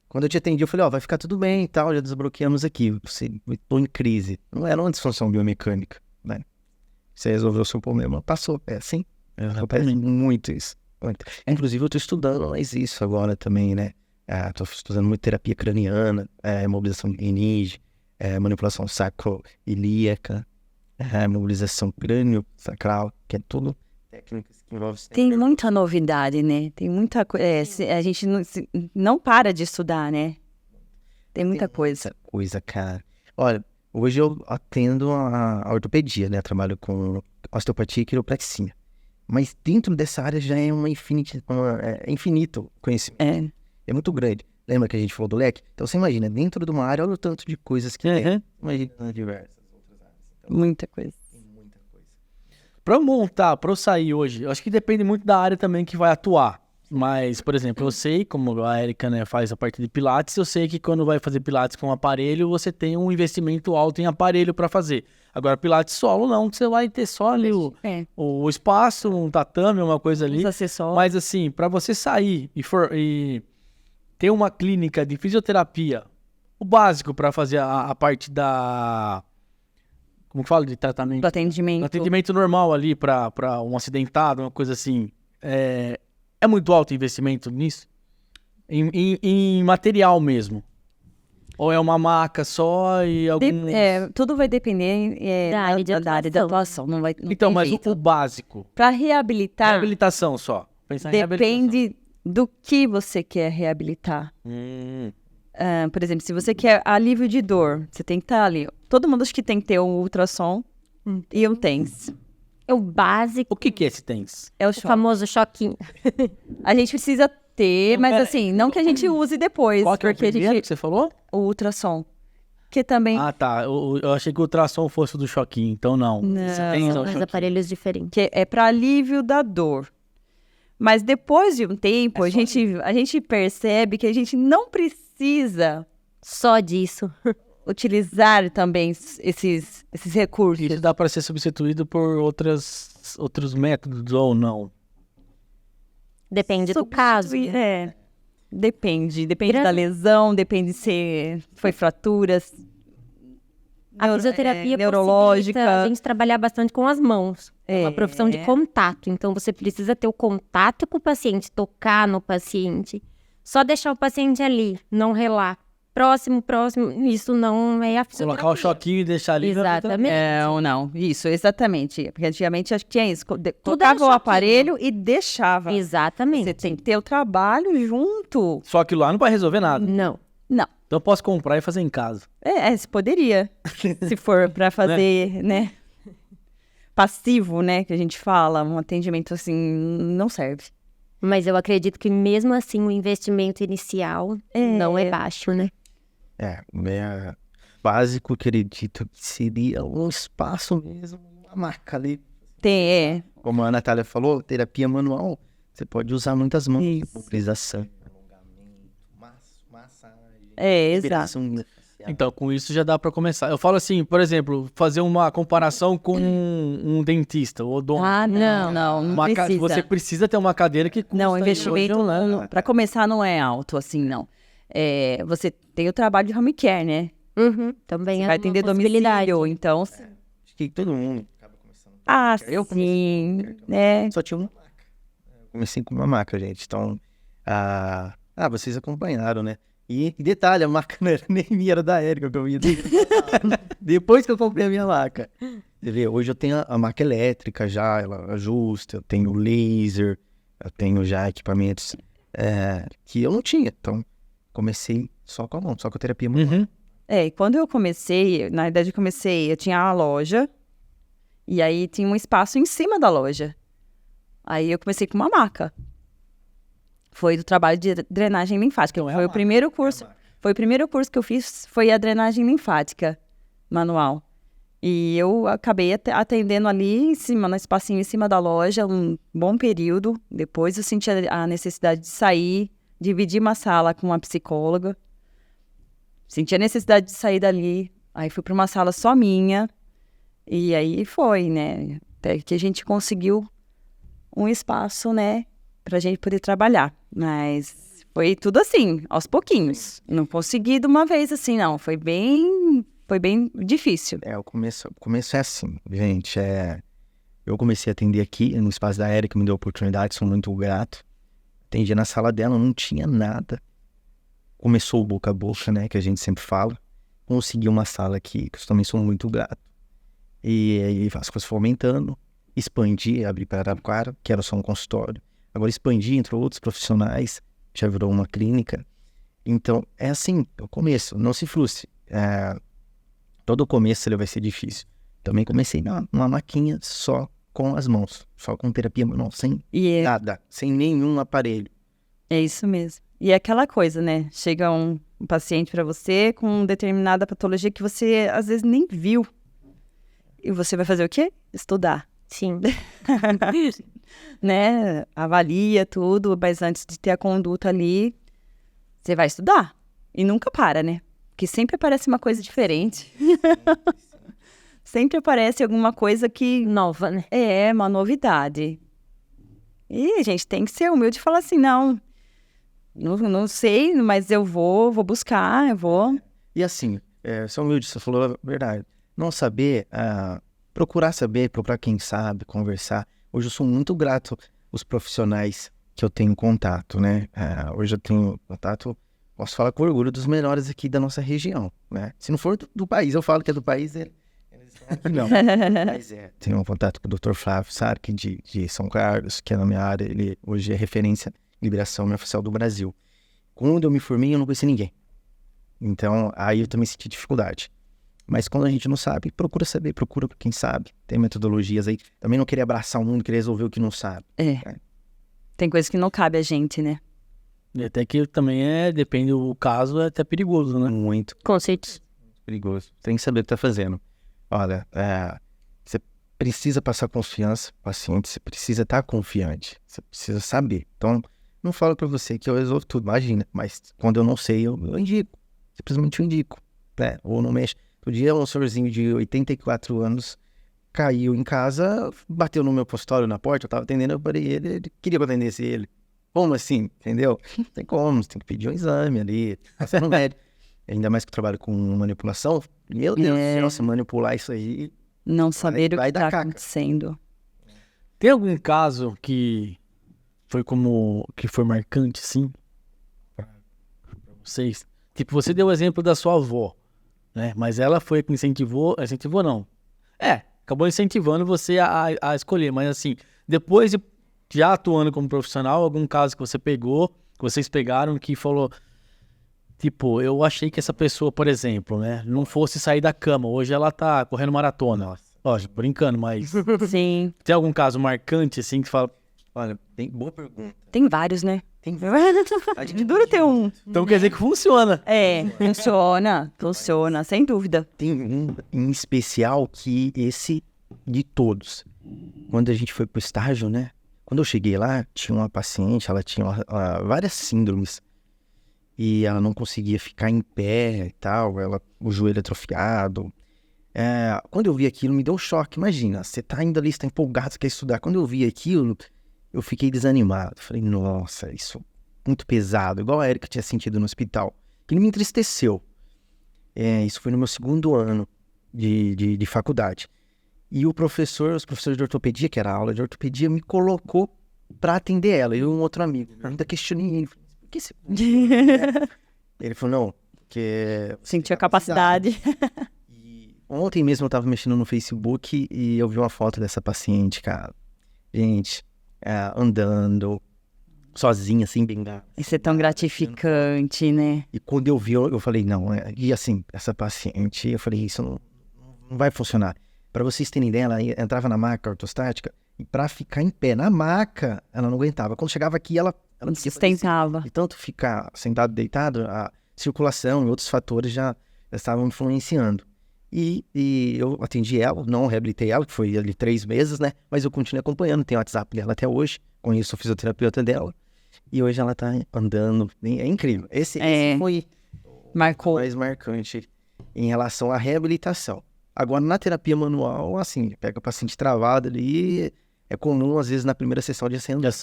quando eu te atendi, eu falei, vai ficar tudo bem e tal, já desbloqueamos aqui. Você estou em crise. Não era uma disfunção biomecânica, né? Você resolveu o seu problema, passou. É assim. Acontece muito isso. Muito. Inclusive, eu tô estudando mais isso agora também, né? Tô estudando muito terapia craniana, imobilização de meninge, manipulação sacroiliaca, mobilização crânio-sacral, que é tudo técnicas que envolvem...
Tem muita novidade, né? Tem muita coisa. A gente não para de estudar, né? Tem muita coisa.
Muita coisa, cara. Olha, hoje eu atendo a ortopedia, né? Eu trabalho com osteopatia e quiropraxia. Mas dentro dessa área já é infinito conhecimento. É muito grande. Lembra que a gente falou do leque? Então você imagina, dentro de uma área, olha o tanto de coisas que tem. Imagina diversas outras áreas. Então,
muita coisa.
Tem muita coisa.
Pra montar, pra eu sair hoje, eu acho que depende muito da área também que vai atuar. Mas, por exemplo, eu sei, como a Erika, né, faz a parte de pilates, eu sei que quando vai fazer pilates com aparelho, você tem um investimento alto em aparelho pra fazer. Agora, pilates solo não, você vai ter só ali o espaço, um tatame, uma coisa ali.
Os acessórios.
Mas assim, pra você sair e ter uma clínica de fisioterapia, o básico pra fazer a parte da... Como que fala? De tratamento?
Do atendimento.
Atendimento normal ali pra um acidentado, uma coisa assim. É muito alto o investimento nisso? Em material mesmo? Ou é uma maca só e algum...
Tudo vai depender da área de atuação. Não
Então, mas o básico?
Para reabilitar...
Reabilitação só. Pensar em
depende do que você quer reabilitar. Por exemplo, se você quer alívio de dor, você tem que estar ali. Todo mundo acha que tem que ter um ultrassom e um TENS.
É o básico.
O que é esse TENS?
É o
famoso choquinho.
A gente precisa ter, mas assim, não que a gente use depois.
Qual que é o
porque
primeiro que você falou?
O ultrassom. Que também...
Ah, tá. Eu achei que o ultrassom fosse o do choquinho, então não.
São dois aparelhos diferentes.
Que é para alívio da dor. Mas depois de um tempo, a gente percebe que a gente não precisa
só disso
utilizar também esses recursos.
Isso dá para ser substituído por outros métodos ou não?
Depende do caso.
Depende da lesão, depende se foi fraturas.
A fisioterapia
neurológica.
A gente trabalhar bastante com as mãos. É uma profissão de contato. Então, você precisa ter o contato com o paciente, tocar no paciente. Só deixar o paciente ali, não relar. Próximo, isso não é a fisioterapia.
Colocar o choquinho e deixar ali.
Exatamente.
Não, isso, exatamente. Porque antigamente acho que tinha isso. Tocava o aparelho e deixava.
Exatamente.
Você tem que ter o trabalho junto.
Só que lá não vai resolver nada.
Não.
Não.
Então eu posso comprar e fazer em casa.
Você poderia. Se for para fazer, né? Passivo, né? Que a gente fala, um atendimento assim, não serve.
Mas eu acredito que mesmo assim o investimento inicial não é baixo, né?
Básico, acredito que seria um espaço mesmo, uma marca ali. Como a Natália falou, terapia manual, você pode usar muitas mãos. Mobilização, alongamento,
exato.
liberação facial.
Então, com isso já dá pra começar. Eu falo assim, por exemplo, fazer uma comparação com um dentista, ou odonto.
Não precisa.
Você precisa ter uma cadeira que custa...
Não, o investimento,
hoje,
para começar, não é alto, assim, não. Você tem o trabalho de home care, né?
Também
Você
é
vai
uma
atender
possibilidade.
domicílio, então...
Acho que todo mundo acaba começando.
Eu sim, né?
Só tinha uma maca. Eu comecei com uma maca, gente. Então, vocês acompanharam, né? E detalhe, a maca não era nem minha, era da Érica que eu ia depois que eu comprei a minha maca. Você vê, hoje eu tenho a maca elétrica já, ela ajusta, eu tenho laser, eu tenho já equipamentos que eu não tinha. Então, comecei só com a mão, só com a terapia manual.
E quando eu comecei, na verdade eu tinha a loja, e aí tinha um espaço em cima da loja. Aí eu comecei com uma maca. Foi do trabalho de drenagem linfática.
Então,
Foi o primeiro curso que eu fiz, foi a drenagem linfática manual. E eu acabei atendendo ali em cima, no espacinho em cima da loja, um bom período. Depois eu senti a necessidade de sair, dividir uma sala com uma psicóloga. Senti a necessidade de sair dali. Aí fui para uma sala só minha. E aí foi, né? Até que a gente conseguiu um espaço, né? Pra gente poder trabalhar. Mas foi tudo assim, aos pouquinhos. Não consegui de uma vez assim, não. Foi bem difícil.
O começo é assim, gente. Eu comecei a atender aqui no espaço da Érica, me deu a oportunidade, sou muito grato. Atendi na sala dela, não tinha nada. Começou o boca a boca, né, que a gente sempre fala. Consegui uma sala aqui, que eu também sou muito grato. E aí as coisas foram aumentando. Expandi, abri para Araraquara, que era só um consultório. Agora expandi, entrou outros profissionais, já virou uma clínica. Então, é assim, é o começo, não se frustre. Todo começo ele vai ser difícil. Também comecei numa maquinha só com as mãos, só com terapia manual, sem nada, sem nenhum aparelho.
É isso mesmo. E é aquela coisa, né? Chega um paciente para você com determinada patologia que você às vezes nem viu. E você vai fazer o quê? Estudar.
Sim.
Né? Avalia tudo, mas antes de ter a conduta ali, você vai estudar. E nunca para, né? Porque sempre aparece uma coisa diferente. Sempre aparece alguma coisa que...
Nova, né?
É, uma novidade. E a gente tem que ser humilde e falar assim, não sei, mas eu vou buscar, eu vou...
E assim, ser humilde, você falou a verdade. Não saber, procurar saber, procurar quem sabe, conversar. Hoje eu sou muito grato aos profissionais que eu tenho contato, né? Hoje eu tenho contato, posso falar com orgulho, dos melhores aqui da nossa região, né? Se não for do país, eu falo que é do país, eles estão aqui, não. Mas tenho um contato com o Dr. Flávio Sark, de São Carlos, que é na minha área, ele hoje é referência em liberação miofascial do Brasil. Quando eu me formei, eu não conheci ninguém. Então, aí eu também senti dificuldade. Mas quando a gente não sabe, procura saber, procura quem sabe. Tem metodologias aí. Também não querer abraçar o mundo, querer resolver o que não sabe.
Tem coisas que não cabe a gente, né?
E até que também depende do caso, é até perigoso, né?
Muito
Conceitos.
perigoso. Tem que saber o que tá fazendo. Olha, você precisa passar confiança pro paciente, você precisa estar confiante, você precisa saber. Então, não falo pra você que eu resolvo tudo, imagina. Mas quando eu não sei, eu indico. Simplesmente eu indico, né? Ou não mexo. Outro dia, um senhorzinho de 84 anos caiu em casa, bateu no meu consultório na porta, eu tava atendendo, eu parei ele queria que eu atendesse ele. Como assim? Entendeu? Não tem como, você tem que pedir um exame ali, passar no médico. Ainda mais que eu trabalho com manipulação. Meu Deus do céu, se manipular isso aí...
Não saber o
vai
que
dar
tá
caca.
acontecendo.
Tem algum caso que foi marcante, sim? Pra vocês? Tipo, você deu o exemplo da sua avó, né? Mas ela foi que incentivou não. Acabou incentivando você a escolher. Mas assim, depois de já atuando como profissional, algum caso que você pegou, que vocês pegaram, que falou... Tipo, eu achei que essa pessoa, por exemplo, né, não fosse sair da cama. Hoje ela tá correndo maratona. Lógico, brincando, mas...
Sim.
Tem algum caso marcante, assim, que fala...
Olha, boa pergunta.
Tem vários, né? A gente dura ter um.
Então quer dizer que funciona.
Funciona, sem dúvida.
Tem um em especial que esse de todos. Quando a gente foi pro estágio, né? Quando eu cheguei lá, tinha uma paciente, ela tinha várias síndromes. e ela não conseguia ficar em pé e tal, o joelho atrofiado. Quando eu vi aquilo, me deu um choque. Imagina, você tá indo ali, você tá empolgado, você quer estudar. Quando eu vi aquilo, eu fiquei desanimado. Falei, nossa, isso é muito pesado. Igual a Erika tinha sentido no hospital. Ele me entristeceu. Isso foi no meu 2º ano de faculdade. E os professores de ortopedia, que era a aula de ortopedia, me colocou pra atender ela. Eu e um outro amigo. Eu ainda questionei ele. Falei, por que você... Ele falou, não, porque...
Sentiu a capacidade.
Ontem mesmo eu tava mexendo no Facebook e eu vi uma foto dessa paciente, cara. Gente, andando, sozinha, assim, bengala.
Isso é tão gratificante, né?
E quando eu vi, eu falei, não, e assim, essa paciente, eu falei, isso não vai funcionar. Pra vocês terem ideia, ela entrava na maca ortostática e pra ficar em pé na maca, ela não aguentava. Quando chegava aqui, ela
sustentava.
E tanto ficar sentado, deitado, a circulação e outros fatores já estavam influenciando. E eu atendi ela, não reabilitei ela, que foi ali 3 meses, né? Mas eu continuei acompanhando, tenho o WhatsApp dela até hoje, conheço o fisioterapeuta dela. E hoje ela tá andando, é incrível. Esse foi
Marcou.
o mais marcante em relação à reabilitação. Agora, na terapia manual, assim, pega o paciente travado ali, é comum, às vezes, na primeira sessão de acender.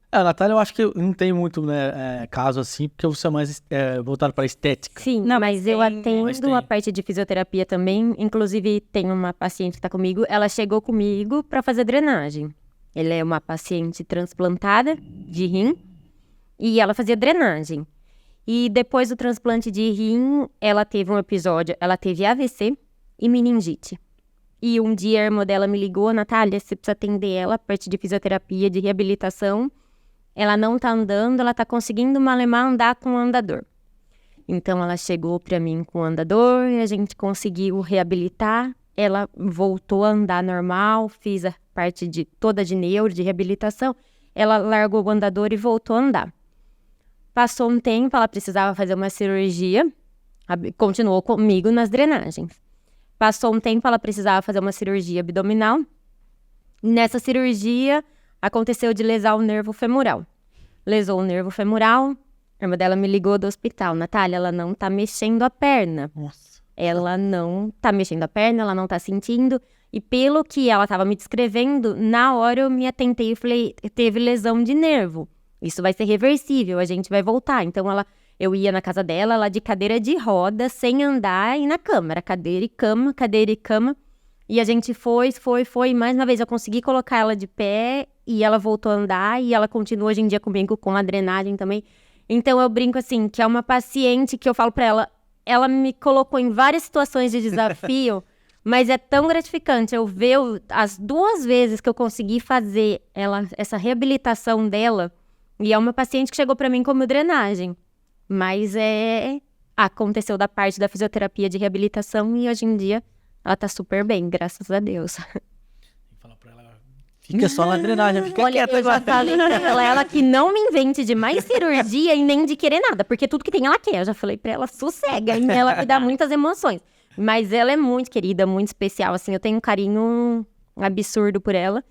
A Natália, eu acho que não tem muito, né, caso assim, porque você é mais voltado para estética.
Sim,
Não,
mas eu atendo a parte de fisioterapia também. Inclusive, tem uma paciente que está comigo. Ela chegou comigo para fazer drenagem. Ela é uma paciente transplantada de rim e ela fazia drenagem. E depois do transplante de rim, ela teve um episódio, ela teve AVC e meningite. E um dia a irmã dela me ligou, Natália, você precisa atender ela, a parte de fisioterapia, de reabilitação. Ela não tá andando, ela tá conseguindo malemar andar com o andador. Então ela chegou pra mim com o andador e a gente conseguiu reabilitar. Ela voltou a andar normal, fiz a parte toda de neuro, de reabilitação. Ela largou o andador e voltou a andar. Passou um tempo, ela precisava fazer uma cirurgia, continuou comigo nas drenagens. Passou um tempo, ela precisava fazer uma cirurgia abdominal. Nessa cirurgia, aconteceu de lesar o nervo femoral. Lesou o nervo femoral, a irmã dela me ligou do hospital. Natália, ela não tá mexendo a perna.
Nossa.
Ela não tá mexendo a perna, ela não tá sentindo. E pelo que ela tava me descrevendo, na hora eu me atentei e falei, teve lesão de nervo. Isso vai ser reversível, a gente vai voltar. Então eu ia na casa dela, ela de cadeira de roda, sem andar e na cama. Era cadeira e cama. E a gente foi. E mais uma vez eu consegui colocar ela de pé e ela voltou a andar. E ela continua hoje em dia comigo com a drenagem também. Então eu brinco assim, que é uma paciente que eu falo pra ela me colocou em várias situações de desafio, mas é tão gratificante eu ver as 2 vezes que eu consegui fazer essa reabilitação dela. E é uma paciente que chegou pra mim como drenagem. Mas aconteceu da parte da fisioterapia de reabilitação e hoje em dia ela tá super bem, graças a Deus.
Tem que falar pra ela, fica só na drenagem, fica
Olha,
quieta.
eu já falei pra ela que não me invente de mais cirurgia e nem de querer nada, porque tudo que tem ela quer. Eu já falei pra ela, sossega, e ela me dá muitas emoções. Mas ela é muito querida, muito especial, assim, eu tenho um carinho absurdo por ela.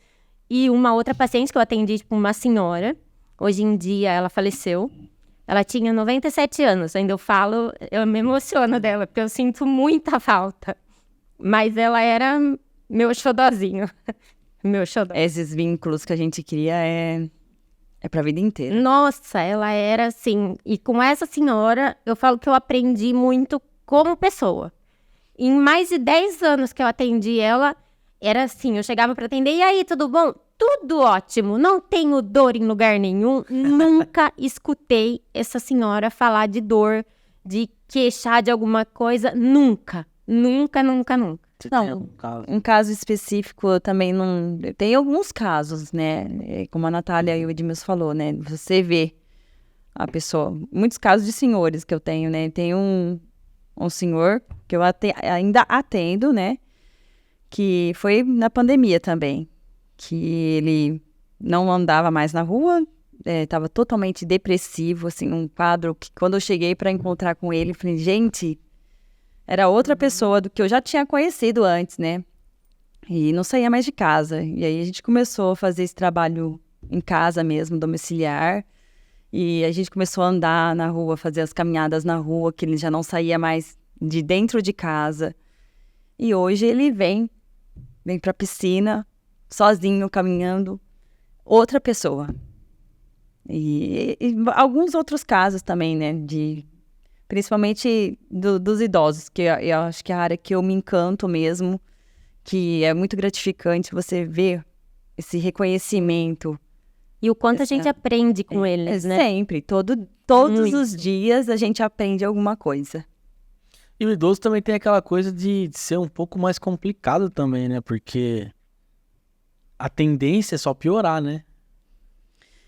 E uma outra paciente que eu atendi, tipo, uma senhora, hoje em dia ela faleceu. Ela tinha 97 anos, ainda eu me emociono dela, porque eu sinto muita falta. Mas ela era meu xodózinho. Meu xodó.
Esses vínculos que a gente cria é pra vida inteira.
Nossa, ela era assim. E com essa senhora, eu falo que eu aprendi muito como pessoa. Em mais de 10 anos que eu atendi ela, era assim, eu chegava pra atender, e aí, tudo bom? Tudo ótimo, não tenho dor em lugar nenhum. Nunca escutei essa senhora falar de dor, de queixar de alguma coisa, nunca. Nunca.
Não, um caso específico eu também não... Tem alguns casos, né? Como a Natália e o Edmilson falou, né? Você vê a pessoa... Muitos casos de senhores que eu tenho, né? Tem um senhor que eu ainda atendo, né? Que foi na pandemia também. Que ele não andava mais na rua, estava totalmente depressivo, assim, um quadro que quando eu cheguei para encontrar com ele, falei, gente... Era outra pessoa do que eu já tinha conhecido antes, né? E não saía mais de casa. E aí a gente começou a fazer esse trabalho em casa mesmo, domiciliar. E a gente começou a andar na rua, fazer as caminhadas na rua, que ele já não saía mais de dentro de casa. E hoje ele vem pra piscina, sozinho, caminhando, outra pessoa. E alguns outros casos também, né, principalmente dos idosos, que eu acho que é a área que eu me encanto mesmo, que é muito gratificante você ver esse reconhecimento.
E o quanto a gente aprende com eles, né?
Sempre, todos os dias a gente aprende alguma coisa.
E o idoso também tem aquela coisa de ser um pouco mais complicado também, né? Porque a tendência é só piorar, né?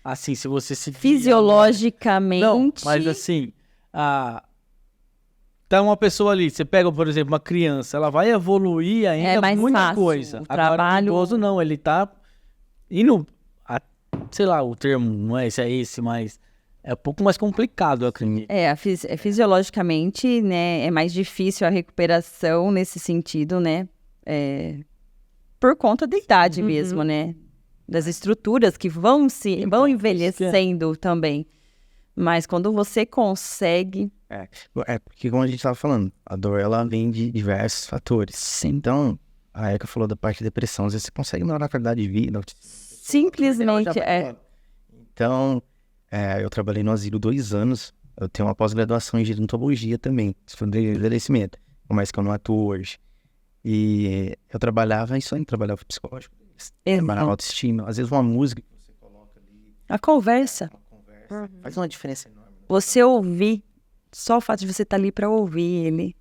Assim, se você se...
Fisiologicamente...
Não, mas assim, tá uma pessoa ali, você pega, por exemplo, uma criança, ela vai evoluir ainda
mais
muita
fácil,
coisa.
o
Agora,
trabalho...
o idoso não, ele tá indo... sei lá, o termo não é esse, mas é um pouco mais complicado, eu acredito.
Fisiologicamente, né, é mais difícil a recuperação nesse sentido, né, por conta da idade mesmo, né, das estruturas que vão envelhecendo também. Mas quando você consegue...
Porque como a gente estava falando, a dor, ela vem de diversos fatores. Sim. Então, a Erika falou da parte de depressão, às vezes você consegue melhorar a qualidade de vida.
Simplesmente
Então, eu trabalhei no asilo 2 anos, eu tenho uma pós-graduação em gerontologia também, estudei envelhecimento, mas que eu não atuo hoje. E eu trabalhava psicológico, trabalhava autoestima, às vezes uma música que você coloca ali.
A conversa.
Faz uma diferença enorme.
Você ouvir, só o fato de você estar ali para ouvir ele.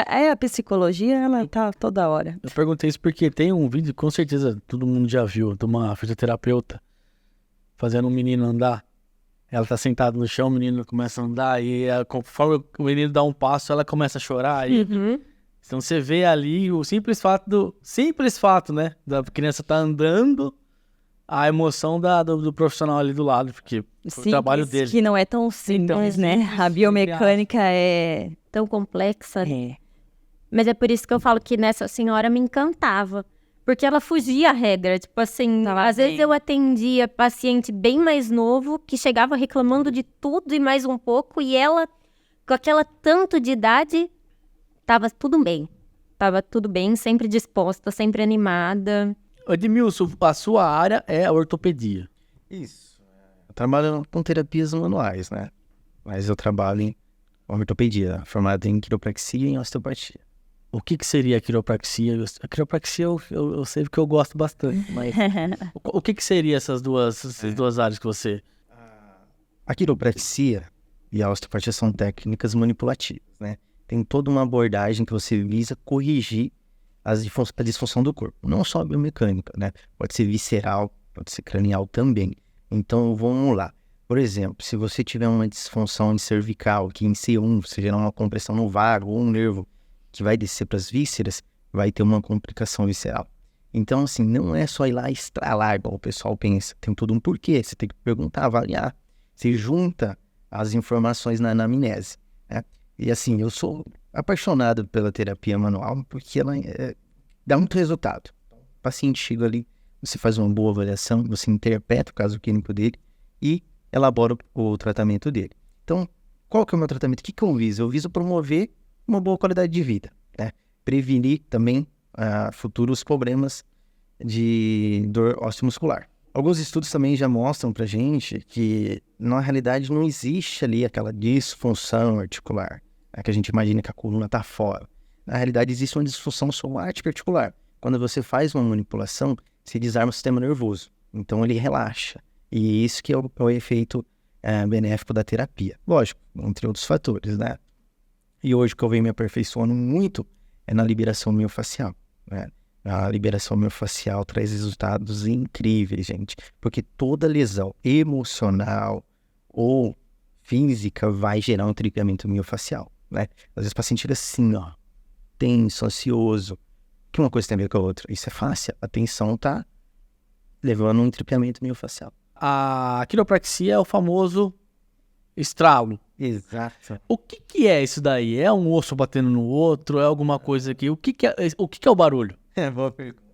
A psicologia, ela tá toda hora.
Eu perguntei isso porque tem um vídeo, com certeza todo mundo já viu, de uma fisioterapeuta fazendo um menino andar. Ela tá sentada no chão, o menino começa a andar e conforme o menino dá um passo, ela começa a chorar. Então você vê ali o simples fato, né, da criança tá andando, a emoção do profissional ali do lado, porque foi o trabalho dele.
Que não é tão simples, né? A biomecânica é
tão complexa. Mas é por isso que eu falo que nessa senhora me encantava. Porque ela fugia à regra. Tipo assim, às vezes eu atendia paciente bem mais novo que chegava reclamando de tudo e mais um pouco. E ela, com aquela tanto de idade, tava tudo bem. Tava tudo bem, sempre disposta, sempre animada.
Edmilson, a sua área é a ortopedia.
Isso. Eu trabalho com terapias manuais, né? Mas eu trabalho em ortopedia, formado em quiropraxia e em osteopatia.
O que seria a quiropraxia? A quiropraxia eu sei porque eu gosto bastante, mas o que seria essas duas áreas que você...
A quiropraxia e a osteopatia são técnicas manipulativas, né? Tem toda uma abordagem que você visa corrigir a disfunção do corpo. Não só a biomecânica, né? Pode ser visceral, pode ser cranial também. Então, vamos lá. Por exemplo, se você tiver uma disfunção cervical, que em C1 você gerar uma compressão no vago ou um nervo que vai descer para as vísceras, vai ter uma complicação visceral. Então, assim, não é só ir lá e estralar, igual o pessoal pensa. Tem todo um porquê. Você tem que perguntar, avaliar. Você junta as informações na anamnese, né? E assim, eu sou apaixonado pela terapia manual porque ela dá muito resultado. O paciente chega ali, você faz uma boa avaliação, você interpreta o caso clínico dele e elabora o tratamento dele. Então, qual que é o meu tratamento? O que eu viso? Eu viso promover uma boa qualidade de vida, né? Prevenir também futuros problemas de dor osteomuscular. Alguns estudos também já mostram pra gente que, na realidade, não existe ali aquela disfunção articular, né, que a gente imagina que a coluna tá fora. Na realidade, existe uma disfunção somática articular. Quando você faz uma manipulação, se desarma o sistema nervoso. Então, ele relaxa. E isso que é o efeito benéfico da terapia. Lógico, entre outros fatores, né? E hoje o que eu venho me aperfeiçoando muito é na liberação miofascial, né? A liberação miofascial traz resultados incríveis, gente. Porque toda lesão emocional ou física vai gerar um tripamento miofascial, né? Às vezes o paciente chega assim, ó, tenso, ansioso. Que uma coisa tem a ver com a outra. Isso é fácil. A tensão tá levando um tripamento miofascial.
A quiropraxia é o famoso estralo.
Exato.
O que é isso daí? É um osso batendo no outro? É alguma coisa aqui? O que é o barulho?
Boa pergunta.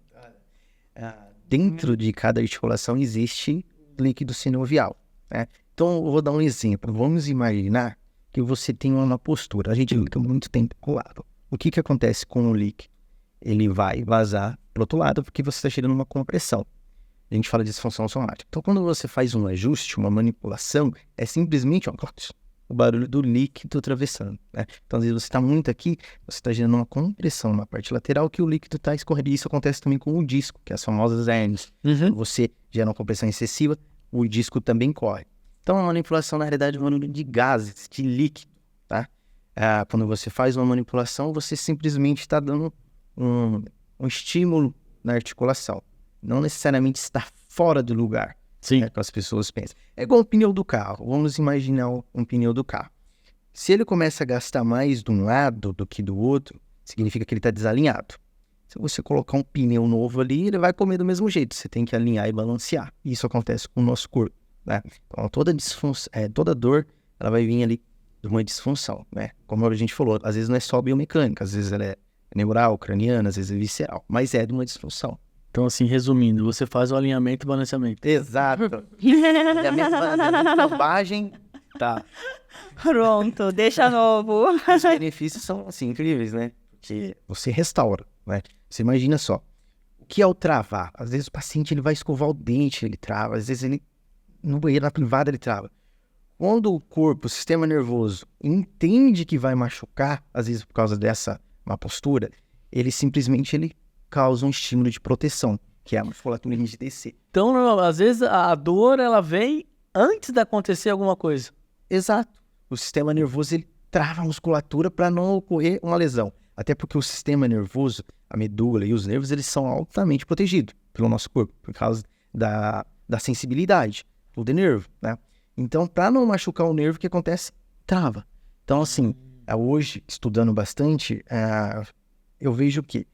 Dentro de cada articulação existe líquido sinovial, né? Então, eu vou dar um exemplo. Vamos imaginar que você tem uma postura. A gente fica muito tempo colado. O que acontece com o líquido? Ele vai vazar para o outro lado porque você está gerando uma compressão. A gente fala de disfunção somática. Então, quando você faz um ajuste, uma manipulação, é simplesmente o barulho do líquido atravessando, né? Então, às vezes você está muito aqui, você está gerando uma compressão na parte lateral que o líquido está escorrendo. Isso acontece também com o disco, que é as famosas hérnias. Você gera uma compressão excessiva, o disco também corre. Então, a manipulação, na realidade, é um barulho de gases, de líquido, tá? Quando você faz uma manipulação, você simplesmente está dando um estímulo na articulação. Não necessariamente está fora do lugar.
Sim.
Que as pessoas pensam. É igual o pneu do carro. Vamos imaginar um pneu do carro. Se ele começa a gastar mais de um lado do que do outro, significa que ele está desalinhado. Se você colocar um pneu novo ali, ele vai comer do mesmo jeito. Você tem que alinhar e balancear. Isso acontece com o nosso corpo, né? Então, toda dor, ela vai vir ali de uma disfunção, né? Como a gente falou, às vezes não é só biomecânica, às vezes ela é neural, craniana, às vezes é visceral, mas é de uma disfunção.
Então, assim, resumindo, você faz o alinhamento e balanceamento.
Exato. A bobagem, tá.
Pronto, deixa novo.
Os benefícios são, assim, incríveis, né? Porque você restaura, né? Você imagina só, o que é o travar? Às vezes o paciente ele vai escovar o dente, ele trava. Às vezes ele, no banheiro, na privada, ele trava. Quando o corpo, o sistema nervoso, entende que vai machucar, às vezes por causa dessa má postura, ele simplesmente causa um estímulo de proteção, que é a musculatura enrijecer.
Então, às vezes, a dor, ela vem antes de acontecer alguma coisa.
Exato. O sistema nervoso, ele trava a musculatura para não ocorrer uma lesão. Até porque o sistema nervoso, a medula e os nervos, eles são altamente protegidos pelo nosso corpo, por causa da sensibilidade do nervo, né? Então, para não machucar o nervo, o que acontece? Trava. Então, assim, hoje, estudando bastante, eu vejo que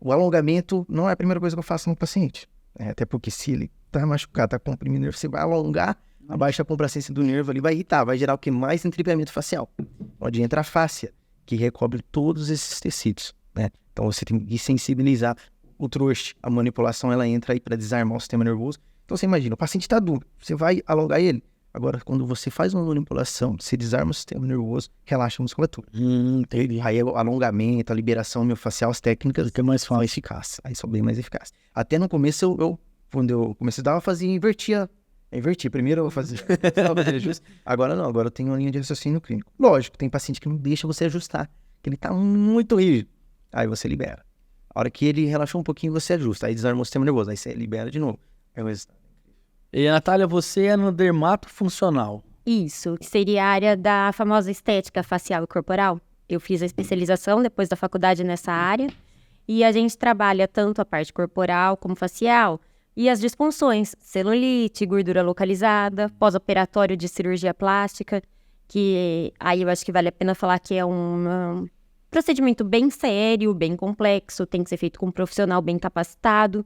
o alongamento não é a primeira coisa que eu faço no paciente. Até porque se ele está machucado, está comprimindo o nervo, você vai alongar, abaixa a compressão do nervo ali, vai irritar, vai gerar o que? Mais entripeamento facial. Pode entrar a fáscia, que recobre todos esses tecidos, né? Então você tem que sensibilizar o trouxa. A manipulação, ela entra aí para desarmar o sistema nervoso. Então você imagina, o paciente está duro, você vai alongar ele. Agora, quando você faz uma manipulação, você desarma o sistema nervoso, relaxa a musculatura.
Entendi.
Aí o alongamento, a liberação miofascial, as técnicas
Fica mais fácil.
eficazes. Aí são bem mais eficazes. Até no começo, quando eu comecei a dar, eu fazia, invertia. Primeiro eu fazia ajuste. Agora não, agora eu tenho uma linha de raciocínio clínico. Lógico, tem paciente que não deixa você ajustar, que ele tá muito rígido. Aí você libera. A hora que ele relaxou um pouquinho, você ajusta. Aí desarma o sistema nervoso, aí você libera de novo. É o resultado.
E, Natália, você é no dermatofuncional.
Isso, que seria a área da famosa estética facial e corporal. Eu fiz a especialização depois da faculdade nessa área e a gente trabalha tanto a parte corporal como facial e as disfunções, celulite, gordura localizada, pós-operatório de cirurgia plástica, que aí eu acho que vale a pena falar que é um procedimento bem sério, bem complexo, tem que ser feito com um profissional bem capacitado,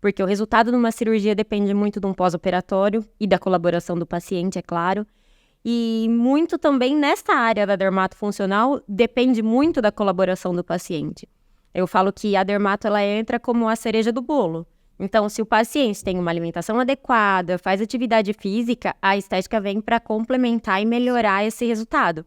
porque o resultado de uma cirurgia depende muito de um pós-operatório e da colaboração do paciente, é claro. E muito também nessa área da dermatofuncional depende muito da colaboração do paciente. Eu falo que a dermato ela entra como a cereja do bolo. Então, se o paciente tem uma alimentação adequada, faz atividade física, a estética vem para complementar e melhorar esse resultado.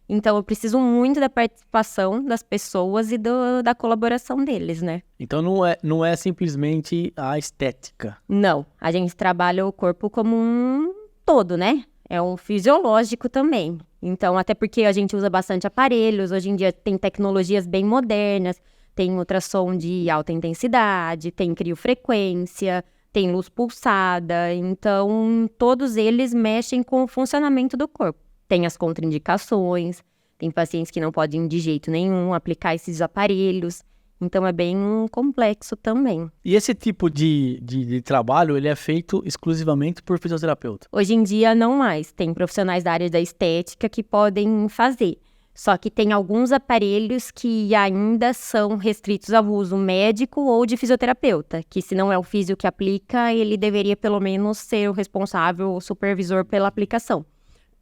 Então, eu preciso muito da participação das pessoas e da colaboração deles, né?
Então, não é simplesmente a estética.
Não, a gente trabalha o corpo como um todo, né? É um fisiológico também. Então, até porque a gente usa bastante aparelhos, hoje em dia tem tecnologias bem modernas, tem ultrassom de alta intensidade, tem criofrequência, tem luz pulsada, então todos eles mexem com o funcionamento do corpo. Tem as contraindicações, tem pacientes que não podem de jeito nenhum aplicar esses aparelhos, então é bem complexo também.
E esse tipo de trabalho, ele é feito exclusivamente por fisioterapeuta?
Hoje em dia não mais, tem profissionais da área da estética que podem fazer, só que tem alguns aparelhos que ainda são restritos ao uso médico ou de fisioterapeuta, que se não é o físio que aplica, ele deveria pelo menos ser o responsável, o supervisor pela aplicação.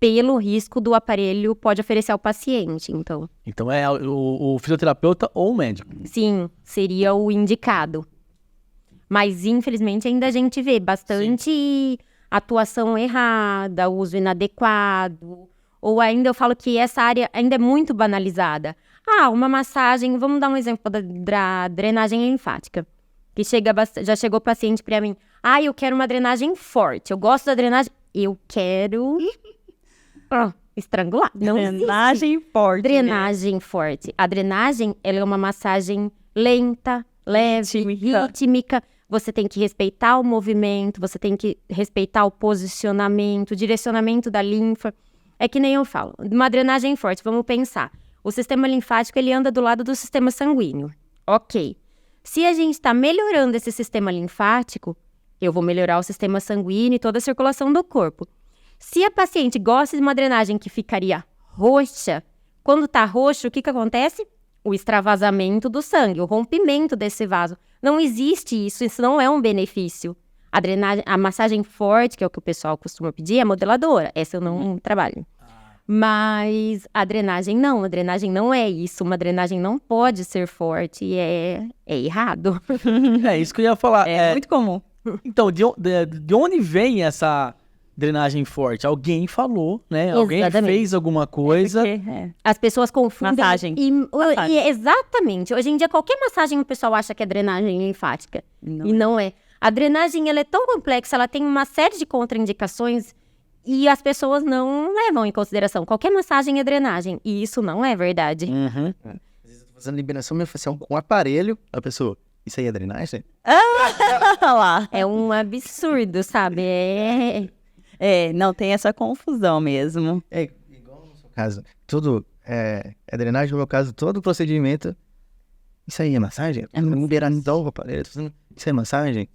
Pelo risco do aparelho pode oferecer ao paciente, então.
Então é o fisioterapeuta ou o médico?
Sim, seria o indicado. Mas, infelizmente, ainda a gente vê bastante atuação errada, uso inadequado, ou ainda eu falo que essa área ainda é muito banalizada. Uma massagem, vamos dar um exemplo da drenagem linfática, que já chegou paciente para mim, eu quero uma drenagem forte, eu gosto da drenagem, eu quero estrangular. Não
Drenagem forte.
Drenagem forte. A drenagem, ela é uma massagem lenta, leve, rítmica. Você tem que respeitar o movimento, você tem que respeitar o posicionamento, o direcionamento da linfa. É que nem eu falo, uma drenagem forte, vamos pensar. O sistema linfático, ele anda do lado do sistema sanguíneo. Ok. Se a gente está melhorando esse sistema linfático, eu vou melhorar o sistema sanguíneo e toda a circulação do corpo. Se a paciente gosta de uma drenagem que ficaria roxa, quando está roxo, o que acontece? O extravasamento do sangue, o rompimento desse vaso. Não existe isso não é um benefício. A massagem forte, que é o que o pessoal costuma pedir, é modeladora. Essa eu não trabalho. Mas a drenagem não é isso. Uma drenagem não pode ser forte e é errado.
É isso que eu ia falar.
É muito comum.
Então, de onde vem essa drenagem forte? Alguém falou, né? Alguém fez alguma coisa.
As pessoas confundem.
Massagem.
Exatamente. Hoje em dia, qualquer massagem o pessoal acha que é drenagem linfática. E não é. A drenagem, ela é tão complexa, ela tem uma série de contraindicações e as pessoas não levam em consideração. Qualquer massagem é drenagem. E isso não é verdade.
Às vezes eu tô fazendo liberação miofascial com um aparelho, a pessoa, isso aí é drenagem?
Lá.
É um absurdo, sabe?
Não tem essa confusão mesmo.
É igual no seu caso, tudo é drenagem, no meu caso, todo procedimento, isso aí é massagem? Liberar então o aparelho, isso é massagem?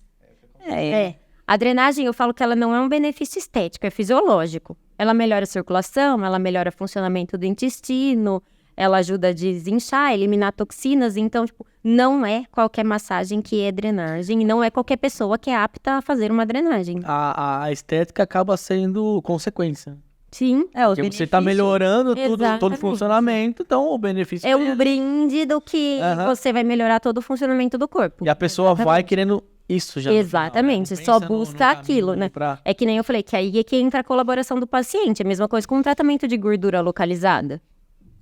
A drenagem, eu falo que ela não é um benefício estético, é fisiológico. Ela melhora a circulação, ela melhora o funcionamento do intestino, ela ajuda a desinchar, eliminar toxinas. Então, não é qualquer massagem que é drenagem, e não é qualquer pessoa que é apta a fazer uma drenagem.
A estética acaba sendo consequência.
Sim.
Porque você está melhorando todo o
Exatamente.
funcionamento, então o benefício
É um brinde do que você vai melhorar todo o funcionamento do corpo.
E a pessoa vai querendo isso já.
Exatamente, só busca aquilo, né? É que nem eu falei, que aí é que entra a colaboração do paciente. É a mesma coisa com o tratamento de gordura localizada.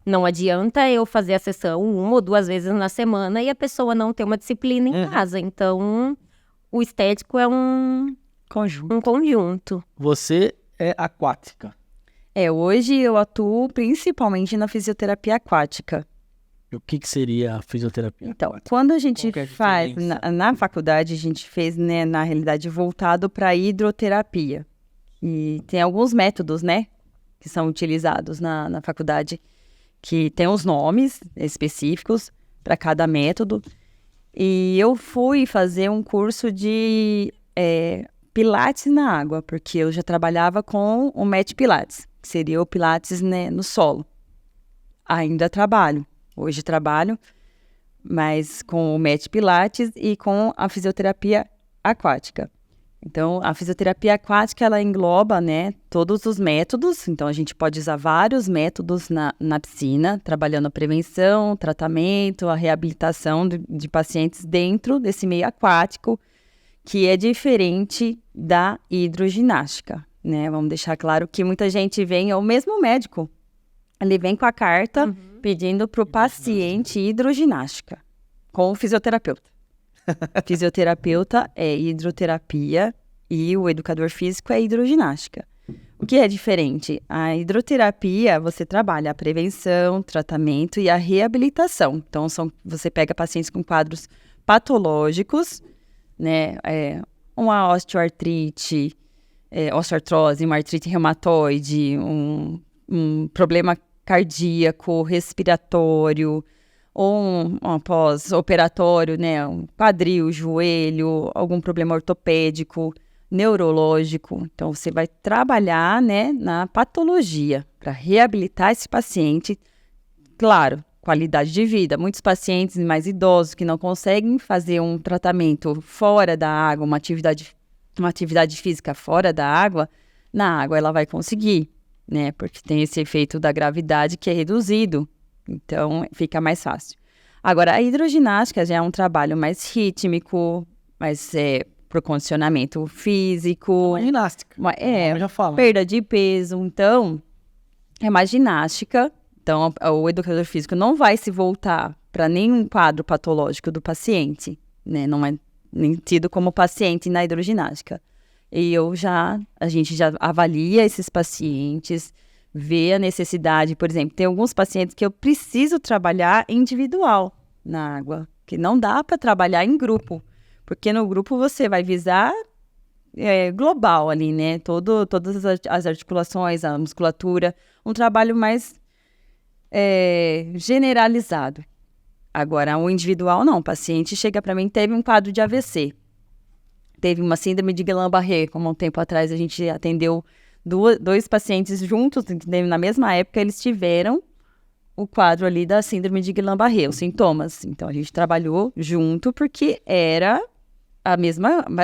Não adianta eu fazer a sessão 1 ou 2 vezes na semana e a pessoa não ter uma disciplina em casa. Então, o estético é um conjunto.
Você é aquática.
Hoje eu atuo principalmente na fisioterapia aquática.
E o que seria a fisioterapia?
Então, quando a gente
Qual que é a
faz,
diferença?
na faculdade, a gente fez, né, na realidade, voltado para hidroterapia. E tem alguns métodos, né, que são utilizados na faculdade, que tem os nomes específicos para cada método. E eu fui fazer um curso de Pilates na água, porque eu já trabalhava com o Mat Pilates, que seria o Pilates, né, no solo. Ainda trabalho. Hoje trabalho, mas com o Mat Pilates e com a fisioterapia aquática. Então, a fisioterapia aquática, ela engloba, né, todos os métodos. Então, a gente pode usar vários métodos na piscina, trabalhando a prevenção, o tratamento, a reabilitação de pacientes dentro desse meio aquático, que é diferente da hidroginástica, né? Vamos deixar claro que muita gente vem, é o mesmo médico, ele vem com a carta pedindo para o paciente hidroginástica, com o fisioterapeuta. Fisioterapeuta é hidroterapia e o educador físico é hidroginástica. O que é diferente? A hidroterapia, você trabalha a prevenção, tratamento e a reabilitação. Então, você pega pacientes com quadros patológicos, né? Uma osteoartrite, osteoartrose, uma artrite reumatoide, um problema cardíaco, respiratório, ou um pós-operatório, né, um quadril, joelho, algum problema ortopédico, neurológico. Então, você vai trabalhar, né, na patologia para reabilitar esse paciente. Claro, qualidade de vida. Muitos pacientes mais idosos que não conseguem fazer um tratamento fora da água, uma atividade física fora da água, na água ela vai conseguir, né, porque tem esse efeito da gravidade que é reduzido. Então, fica mais fácil. Agora, a hidroginástica já é um trabalho mais rítmico, mais pro condicionamento físico.
Uma ginástica. Eu já falo.
Perda de peso. Então, é uma ginástica. Então, o educador físico não vai se voltar para nenhum quadro patológico do paciente, né? Não é nem tido como paciente na hidroginástica. E a gente já avalia esses pacientes, vê a necessidade, por exemplo, tem alguns pacientes que eu preciso trabalhar individual na água, que não dá para trabalhar em grupo, porque no grupo você vai visar global ali, né? Todas as articulações, a musculatura, um trabalho mais generalizado. Agora, o individual não. O paciente chega para mim, teve um quadro de AVC. Teve uma síndrome de Guillain-Barré, como um tempo atrás a gente atendeu dois pacientes juntos, na mesma época eles tiveram o quadro ali da síndrome de Guillain-Barré, os sintomas. Então, a gente trabalhou junto porque era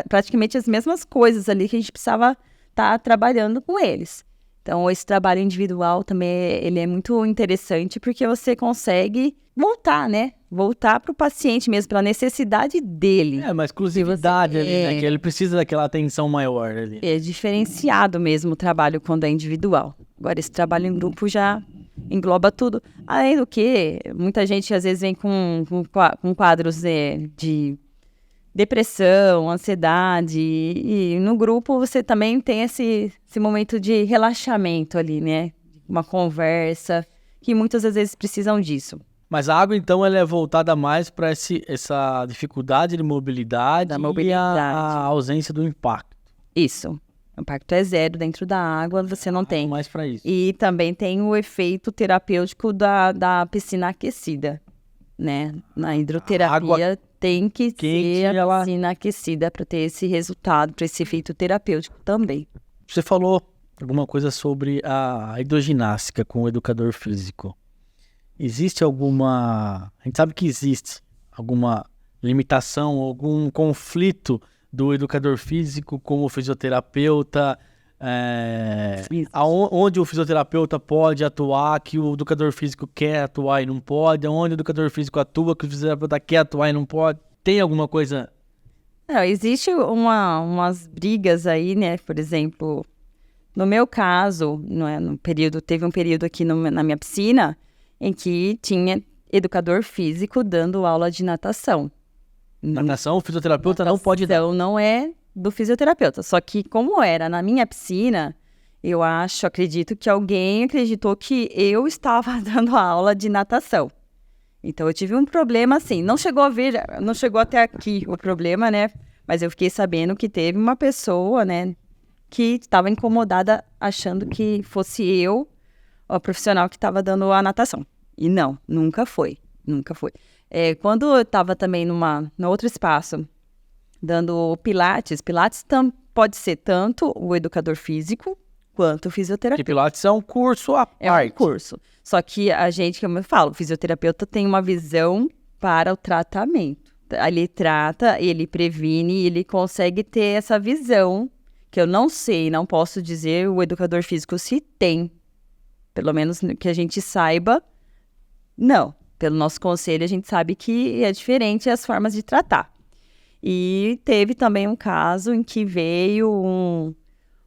praticamente as mesmas coisas ali que a gente precisava estar trabalhando com eles. Então, esse trabalho individual também, ele é muito interessante porque você consegue voltar, né? Voltar para o paciente mesmo, pela necessidade dele.
Uma exclusividade ali, né? Que ele precisa daquela atenção maior ali.
É diferenciado mesmo o trabalho quando é individual. Agora, esse trabalho em grupo já engloba tudo. Além do que, muita gente às vezes vem com quadros de depressão, ansiedade, e no grupo você também tem esse momento de relaxamento ali, né? Uma conversa, que muitas vezes precisam disso.
Mas a água, então, ela é voltada mais para essa dificuldade de mobilidade, e a ausência do impacto.
Isso. O impacto é zero dentro da água, você não tem.
Mais para isso.
E também tem o efeito terapêutico da piscina aquecida, né? Na hidroterapia tem que ser a piscina aquecida para ter esse resultado, para esse efeito terapêutico também.
Você falou alguma coisa sobre a hidroginástica com o educador físico. Existe alguma... A gente sabe que existe alguma limitação, algum conflito do educador físico com o fisioterapeuta, onde o fisioterapeuta pode atuar, que o educador físico quer atuar e não pode, onde o educador físico atua, que o fisioterapeuta quer atuar e não pode. Tem alguma coisa?
Existe umas brigas aí, né? Por exemplo, no meu caso, teve um período aqui na minha piscina em que tinha educador físico dando aula de natação.
Natação, o fisioterapeuta não pode dar.
Então, não é do fisioterapeuta. Só que, como era na minha piscina, acredito que alguém acreditou que eu estava dando aula de natação. Então, eu tive um problema assim. Não chegou até aqui o problema, né? Mas eu fiquei sabendo que teve uma pessoa, né, que estava incomodada achando que fosse eu, o profissional que estava dando a natação. E não, nunca foi. Quando eu estava também no outro espaço, dando Pilates pode ser tanto o educador físico quanto o fisioterapeuta.
E Pilates é um curso à parte.
É um curso. Só que a gente, como eu falo, o fisioterapeuta tem uma visão para o tratamento. Ele trata, ele previne, ele consegue ter essa visão, que eu não sei, não posso dizer o educador físico se tem. Pelo menos que a gente saiba, não. Pelo nosso conselho, a gente sabe que é diferente as formas de tratar. E teve também um caso em que veio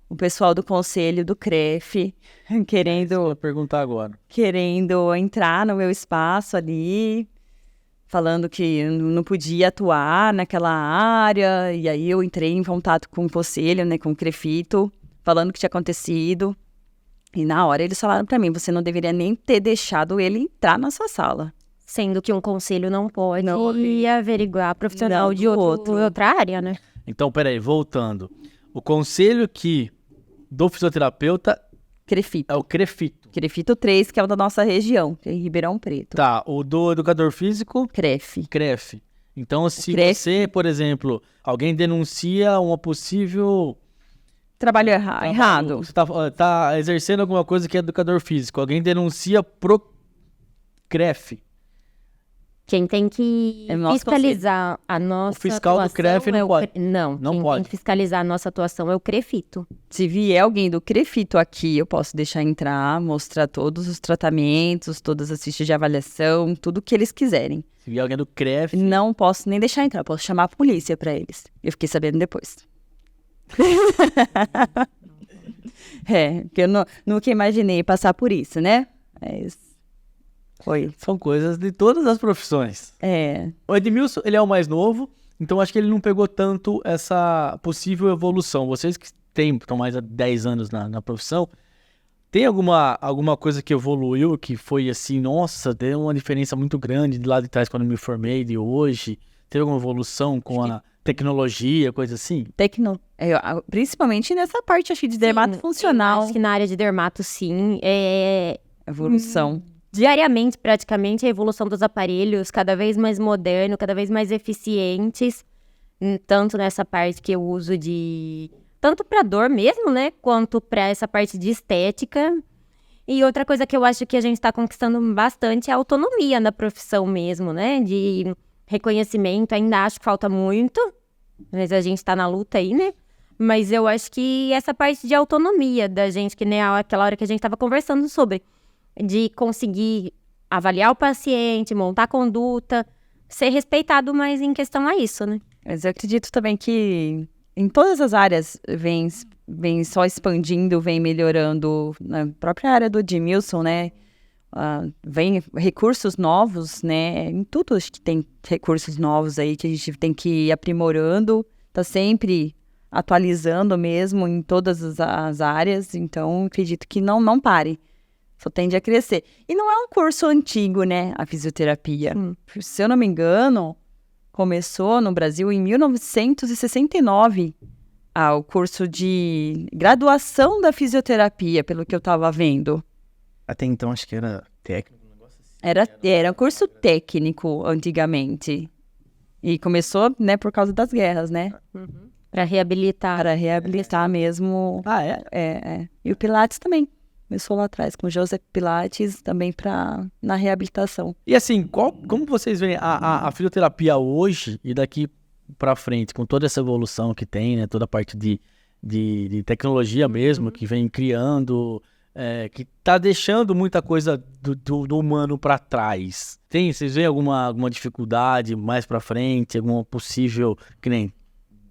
o pessoal do conselho do CREF querendo entrar no meu espaço ali, falando que não podia atuar naquela área. E aí eu entrei em contato com o conselho, né, com o CREFITO, falando o que tinha acontecido. E na hora eles falaram para mim, você não deveria nem ter deixado ele entrar na sua sala.
Sendo que um conselho não pode averiguar profissional de outra área, né?
Então, peraí, voltando. O conselho do fisioterapeuta
CREFITO.
É o CREFITO.
CREFITO 3, que é o da nossa região, que é em Ribeirão Preto.
Tá, o do educador físico? CREF. Então, se você, por exemplo, alguém denuncia uma possível...
Trabalho errado.
Você tá exercendo alguma coisa que é educador físico. Alguém denuncia pro CREF.
Quem tem que fiscalizar a nossa atuação...
O fiscal do CREF não pode.
Não pode. Tem que fiscalizar a nossa atuação é o CREFITO.
Se vier alguém do CREFITO aqui, eu posso deixar entrar, mostrar todos os tratamentos, todas as fichas de avaliação, tudo que eles quiserem.
Se vier alguém do CREF...
Não posso nem deixar entrar, posso chamar a polícia pra eles. Eu fiquei sabendo depois. Porque eu nunca imaginei passar por isso, né? Mas foi.
São coisas de todas as profissões. O Edmilson, ele é o mais novo, então acho que ele não pegou tanto essa possível evolução. Vocês que estão mais há 10 anos na profissão, tem alguma coisa que evoluiu, que foi assim, nossa, deu uma diferença muito grande de lá de trás quando eu me formei, de hoje? Teve alguma evolução com a tecnologia, coisa assim?
Principalmente nessa parte, acho que de dermato funcional.
Acho que na área de dermato, sim.
Evolução.
Diariamente, praticamente, a evolução dos aparelhos, cada vez mais moderno, cada vez mais eficientes, tanto nessa parte que eu uso tanto para dor mesmo, né, quanto para essa parte de estética. E outra coisa que eu acho que a gente está conquistando bastante é a autonomia na profissão mesmo, né, de reconhecimento. Ainda acho que falta muito, mas a gente está na luta aí, né. Mas eu acho que essa parte de autonomia da gente, que nem aquela hora que a gente estava conversando sobre, de conseguir avaliar o paciente, montar a conduta, ser respeitado mais em questão a isso, né?
Mas eu acredito também que em todas as áreas vem só expandindo, vem melhorando. Na própria área do Edmilson, né? Vem recursos novos, né? Em tudo acho que tem recursos novos aí que a gente tem que ir aprimorando, tá sempre atualizando mesmo em todas as áreas, então acredito que não pare, só tende a crescer. E não é um curso antigo, né, a fisioterapia. Se eu não me engano, começou no Brasil em 1969, o curso de graduação da fisioterapia, pelo que eu estava vendo.
Até então acho que era técnico, um negócio assim.
Era um curso técnico antigamente. E começou, né, por causa das guerras, né?
Para reabilitar.
Para reabilitar mesmo. E o Pilates também. Começou lá atrás, com o Joseph Pilates, também na reabilitação.
E assim, como vocês veem a fisioterapia hoje e daqui para frente, com toda essa evolução que tem, né? Toda a parte de tecnologia mesmo, que vem criando, que tá deixando muita coisa do humano para trás. Vocês veem alguma dificuldade mais para frente, alguma possível, que nem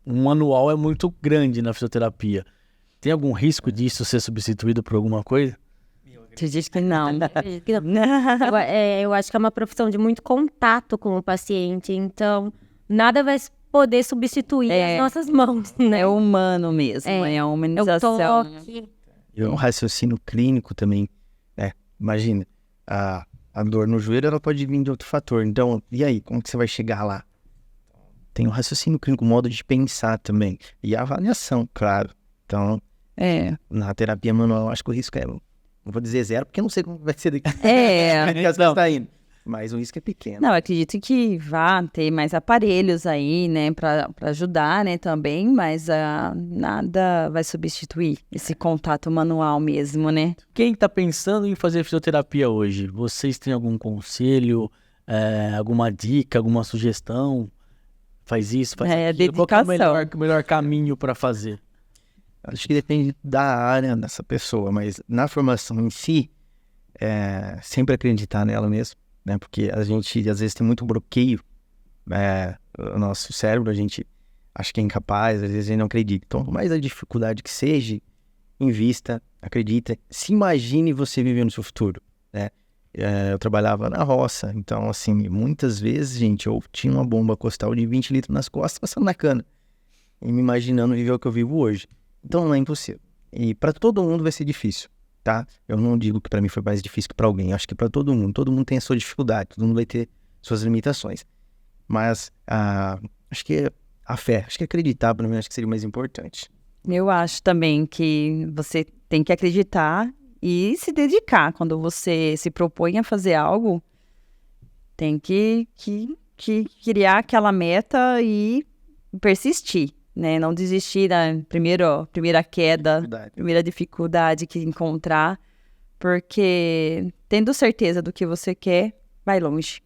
um manual é muito grande na fisioterapia. Tem algum risco disso ser substituído por alguma coisa?
Você diz que não.
Eu acho que é uma profissão de muito contato com o paciente, então nada vai poder substituir as nossas mãos, né?
É humano mesmo, é a humanização.
É o toque.
E um raciocínio clínico também, né? Imagina, a dor no joelho, ela pode vir de outro fator. Então, e aí, como que você vai chegar lá? Tem um raciocínio clínico, um modo de pensar também. E a avaliação, claro. Então, na terapia manual, acho que o risco não vou dizer zero, porque eu não sei como vai ser daqui. Que as coisas tá indo. Mas o risco é pequeno.
Não, eu acredito que vá ter mais aparelhos aí, né, para ajudar, né, também, mas nada vai substituir esse contato manual mesmo, né?
Quem tá pensando em fazer fisioterapia hoje, vocês têm algum conselho, alguma dica, alguma sugestão? Faz isso, faz aquilo.
Dedicação.
Qual é o melhor caminho para fazer?
Acho que depende da área dessa pessoa, mas na formação em si, sempre acreditar nela mesmo, né? Porque a gente, às vezes, tem muito bloqueio, o nosso cérebro, a gente acha que é incapaz, às vezes a gente não acredita. Então, por mais a dificuldade que seja, invista, acredita, se imagine você vivendo no seu futuro, né? Eu trabalhava na roça, então, assim, muitas vezes, gente, eu tinha uma bomba costal de 20 litros nas costas, passando na cana, e me imaginando viver o que eu vivo hoje. Então não é impossível. E para todo mundo vai ser difícil, tá? Eu não digo que para mim foi mais difícil que para alguém. Eu acho que para todo mundo tem a sua dificuldade, todo mundo vai ter suas limitações. Mas acho que a fé, acho que acreditar, para mim, acho que seria o mais importante.
Eu acho também que você tem que acreditar e se dedicar. Quando você se propõe a fazer algo, tem que criar aquela meta e persistir. Né? Não desistir da primeira queda, primeira dificuldade que encontrar, porque tendo certeza do que você quer, vai longe.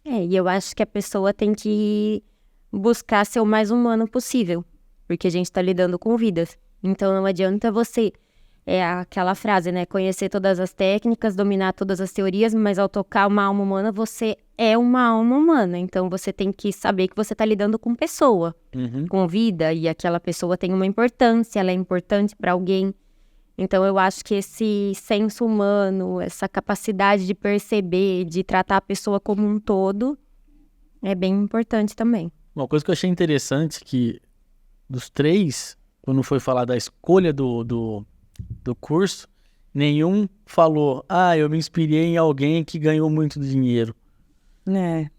E eu acho que a pessoa tem que buscar ser o mais humano possível, porque a gente está lidando com vidas. Então não adianta você É aquela frase, né? Conhecer todas as técnicas, dominar todas as teorias, mas ao tocar uma alma humana, você é uma alma humana. Então, você tem que saber que você está lidando com pessoa, com vida, e aquela pessoa tem uma importância, ela é importante para alguém. Então, eu acho que esse senso humano, essa capacidade de perceber, de tratar a pessoa como um todo, é bem importante também.
Uma coisa que eu achei interessante que dos 3, quando foi falar da escolha do curso, nenhum falou, eu me inspirei em alguém que ganhou muito dinheiro. Né?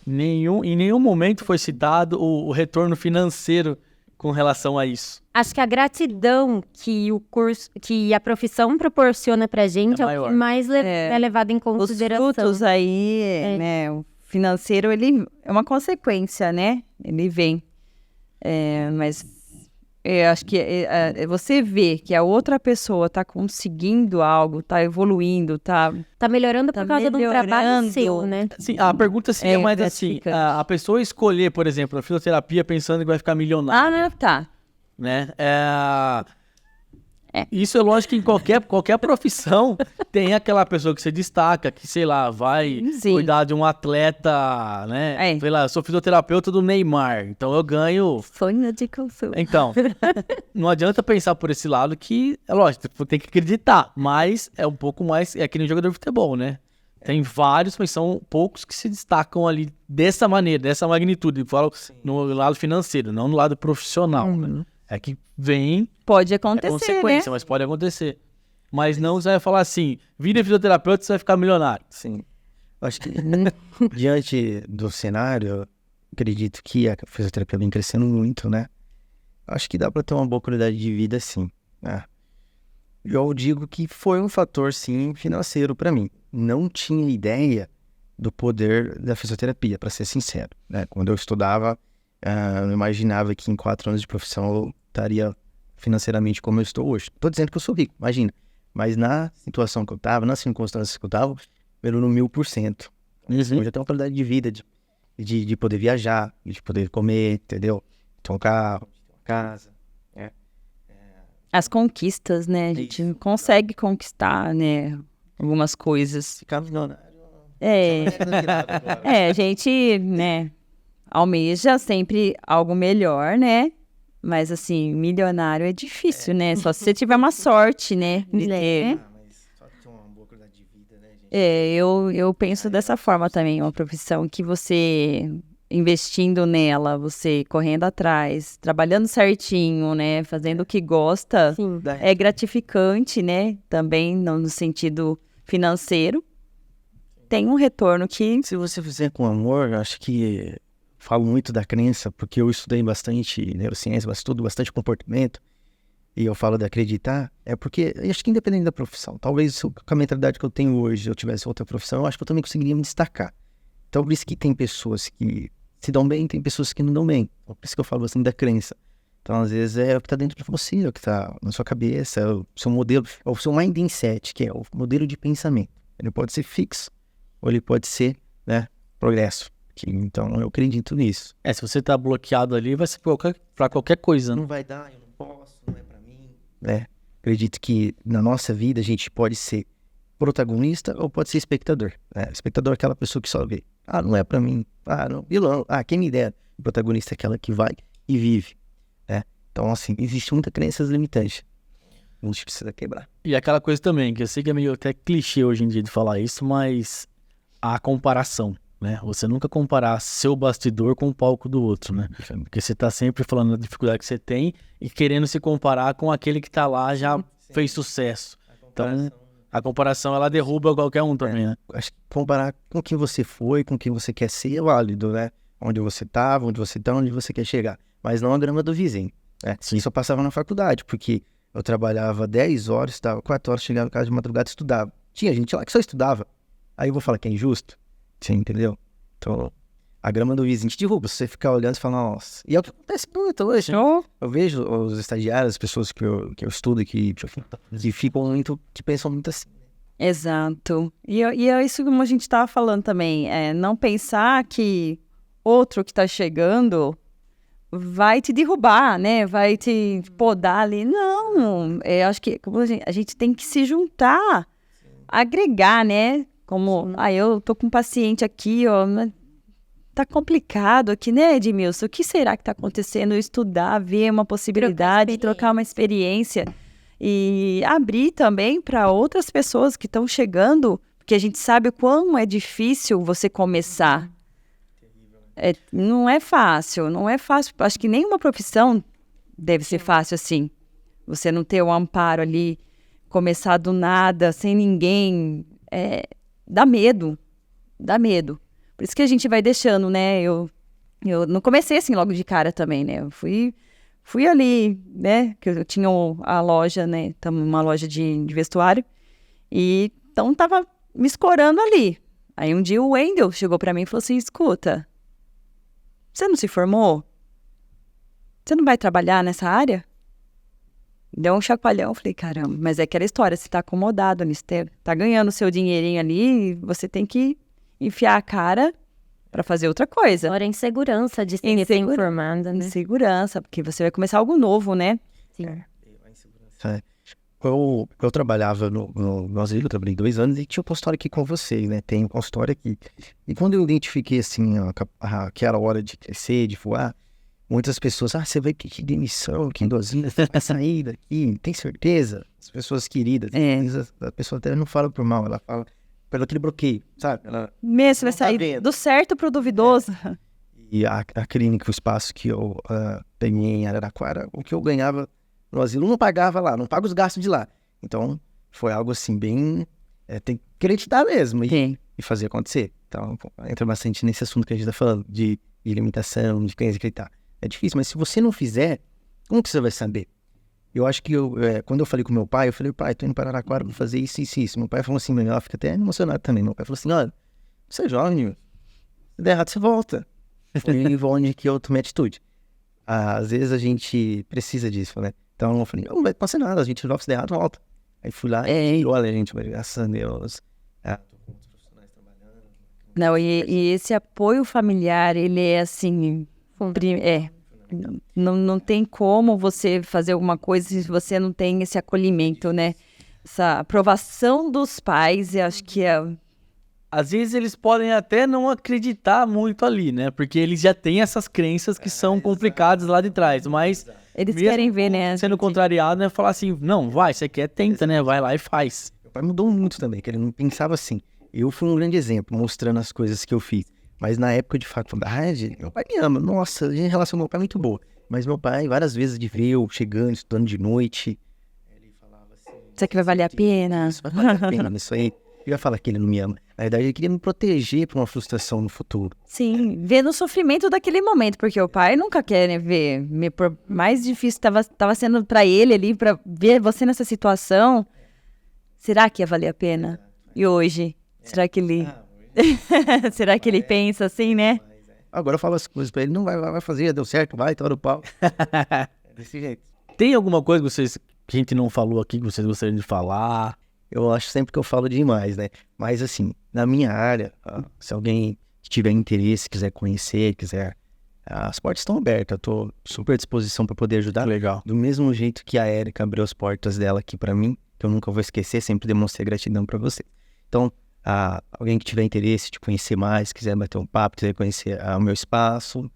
Em nenhum momento foi citado o retorno financeiro com relação a isso.
Acho que a gratidão que o curso, que a profissão proporciona pra gente é o que mais é levado em consideração.
Os frutos aí, né, o financeiro, ele é uma consequência, né? Ele vem. Mas eu acho que você vê que a outra pessoa tá conseguindo algo, tá evoluindo, tá
melhorando por causa de um trabalho seu, né?
Sim, a pergunta seria mais assim, a pessoa escolher, por exemplo, a fisioterapia pensando que vai ficar milionária.
Tá.
Né? Isso é lógico que em qualquer profissão tem aquela pessoa que se destaca, que, sei lá, vai cuidar de um atleta, né? Sei lá, eu sou fisioterapeuta do Neymar, então eu ganho...
Sonho de consulta.
Então, não adianta pensar por esse lado que, é lógico, tem que acreditar, mas é um pouco mais... É que nem jogador de futebol, né? Tem vários, mas são poucos que se destacam ali dessa maneira, dessa magnitude. Eu falo no lado financeiro, não no lado profissional, né? É que vem...
Pode acontecer,
consequência,
né?
Mas pode acontecer. Mas não você vai falar assim, vira fisioterapeuta, você vai ficar milionário.
Sim. Eu acho que diante do cenário, eu acredito que a fisioterapia vem crescendo muito, né? Acho que dá para ter uma boa qualidade de vida, sim, né? Eu digo que foi um fator, sim, financeiro para mim. Não tinha ideia do poder da fisioterapia, para ser sincero, né? Quando eu estudava, eu imaginava que em 4 anos de profissão eu estaria financeiramente como eu estou hoje. Tô dizendo que eu sou rico, imagina. Mas na situação que eu estava, nas circunstâncias que eu estava, melhorou no 1000%. Hoje eu tenho uma qualidade de vida, de poder viajar, de poder comer, entendeu? Ter um carro, uma casa.
As conquistas, né? A gente consegue conquistar, né? Algumas coisas.
Ficar milionário.
A gente, né? Almeja sempre algo melhor, né? Mas, assim, milionário é difícil, né? Só se você tiver uma sorte, né?
Mas só ter uma boa qualidade de vida, né, gente?
Eu penso dessa forma também. Uma profissão que você, investindo nela, você correndo atrás, trabalhando certinho, né? Fazendo o que gosta,
Sim.
é gratificante, né? Também no sentido financeiro. Tem um retorno que...
Se você fizer com amor, eu acho que... Falo muito da crença, porque eu estudei bastante neurociência, estudo bastante comportamento, e eu falo de acreditar, porque eu acho que independente da profissão, talvez com a mentalidade que eu tenho hoje, eu tivesse outra profissão, eu acho que eu também conseguiria me destacar. Então, por isso que tem pessoas que se dão bem, tem pessoas que não dão bem. Então, por isso que eu falo assim da crença. Então, às vezes, é o que está dentro de você, é o que está na sua cabeça, é o seu modelo, é o seu mindset, que é o modelo de pensamento. Ele pode ser fixo, ou ele pode ser, né, progresso. Então, eu acredito nisso.
Se você tá bloqueado ali, vai ser pra qualquer coisa, né?
Não vai dar, eu não posso, não é pra mim. Acredito que na nossa vida a gente pode ser protagonista ou pode ser espectador. Espectador é aquela pessoa que só vê. Não é pra mim. Não, vilão. Quem me dera. O protagonista é aquela que vai e vive. Então, assim, existe muita crenças limitantes. A gente precisa quebrar.
E aquela coisa também, que eu sei que é meio até clichê hoje em dia de falar isso, mas a comparação. Né? Você nunca comparar seu bastidor com o palco do outro, né? Porque você tá sempre falando da dificuldade que você tem e querendo se comparar com aquele que tá lá já fez sucesso. Então, a comparação, ela derruba qualquer um também, né?
Acho que comparar com quem você foi, com quem você quer ser é válido, né? Onde você tava, onde você tá, onde você quer chegar. Mas não a grama do vizinho, né? Isso eu passava na faculdade, porque eu trabalhava 10 horas, estava 4 horas, chegava em casa de madrugada e estudava. Tinha gente lá que só estudava. Aí eu vou falar que é injusto? Você entendeu? Então, a grama do vizinho te derruba. Se você ficar olhando e falar, nossa. E é o que acontece muito hoje. Eu vejo os estagiários, as pessoas que eu estudo, que ficam muito, que pensam muito assim.
Exato. E é isso que a gente estava falando também. Não pensar que outro que está chegando vai te derrubar, né? Vai te podar ali. Não, acho que a gente tem que se juntar, agregar, né? Como, eu tô com um paciente aqui, ó, tá complicado aqui, né, Edmilson? O que será que tá acontecendo? Estudar, ver uma possibilidade, trocar uma experiência e abrir também para outras pessoas que estão chegando, porque a gente sabe o quão é difícil você começar. Não é fácil. Acho que nenhuma profissão deve ser fácil assim. Você não ter o amparo ali, começar do nada, sem ninguém, dá medo. Por isso que a gente vai deixando, né? Eu não comecei assim logo de cara também, né? Eu fui ali, né? Que eu tinha a loja, né? Uma loja de vestuário. E então tava me escorando ali. Aí um dia o Wendel chegou pra mim e falou assim, escuta, você não se formou? Você não vai trabalhar nessa área? Deu um chacoalhão, falei, caramba, mas é aquela história, você tá acomodado, Anister, tá ganhando seu dinheirinho ali, você tem que enfiar a cara pra fazer outra coisa.
Agora é insegurança de ser recém-formada, né?
Insegurança, porque você vai começar algo novo, né?
Sim.
Eu trabalhava no asilo, trabalhei 2 anos e tinha um consultório aqui com vocês, né? Tem um consultório aqui. E quando eu identifiquei, assim, que era a hora de crescer, de voar, muitas pessoas, você vai pedir demissão aqui do asilo, você vai sair daqui, tem certeza? As pessoas queridas, a pessoa até não fala por mal, ela fala pelo aquele bloqueio, sabe?
Mesmo, você vai sair do certo pro duvidoso.
E a clínica, o espaço que eu peguei em Araraquara, o que eu ganhava no asilo não pagava lá, não paga os gastos de lá. Então, foi algo assim bem... tem que acreditar mesmo e fazer acontecer. Então, entra bastante nesse assunto que a gente tá falando, de limitação, de quem acreditar. É difícil, mas se você não fizer, como que você vai saber? Eu acho que quando eu falei com meu pai, eu falei, pai, tô indo para Araraquara, vou fazer isso. Meu pai falou assim, ela fica até emocionado também. Meu pai falou assim, olha, você é jovem, se der errado, você volta. Foi onde que eu tomei atitude. Às vezes a gente precisa disso, né? Então eu falei, não vai passar nada, a gente volta, se der errado, volta. Aí fui lá e olha, gente, graças a Deus. Tô com outros profissionais trabalhando.
Não, e esse apoio familiar, ele é assim, não tem como você fazer alguma coisa se você não tem esse acolhimento, né? Essa aprovação dos pais, eu acho que
Às vezes eles podem até não acreditar muito ali, né? Porque eles já têm essas crenças que são complicadas lá de trás, mas...
Eles querem ver, né?
Sendo contrariado, né? Falar assim, não, vai, você quer, tenta, né? Vai lá e faz.
Meu pai mudou muito também, que ele não pensava assim. Eu fui um grande exemplo, mostrando as coisas que eu fiz. Mas na época de faculdade, meu pai me ama. Nossa, a relação com meu pai é muito boa. Mas meu pai, várias vezes de ver eu chegando, estudando de noite, ele falava assim...
Isso aqui vai valer a pena.
Isso vai valer a pena, isso aí. Eu ia falar que ele não me ama. Na verdade, ele queria me proteger para uma frustração no futuro.
Sim, ver no sofrimento daquele momento, porque o pai nunca quer, né, ver. Por mais difícil estava sendo para ele ali, para ver você nessa situação. Será que ia valer a pena? E hoje? Será que ele... Será que ele pensa assim, né?
Agora eu falo as coisas para ele, não vai fazer, deu certo, vai, tora o pau. Desse jeito.
Tem alguma coisa que a gente não falou aqui, que vocês gostariam de falar?
Eu acho sempre que eu falo demais, né? Mas assim, na minha área, se alguém tiver interesse, quiser conhecer, as portas estão abertas. Eu tô super à disposição para poder ajudar.
Legal.
Do mesmo jeito que a Érica abriu as portas dela aqui para mim, que eu nunca vou esquecer, sempre demonstrei gratidão para você. Então, alguém que tiver interesse de conhecer mais, quiser bater um papo, quiser conhecer o meu espaço,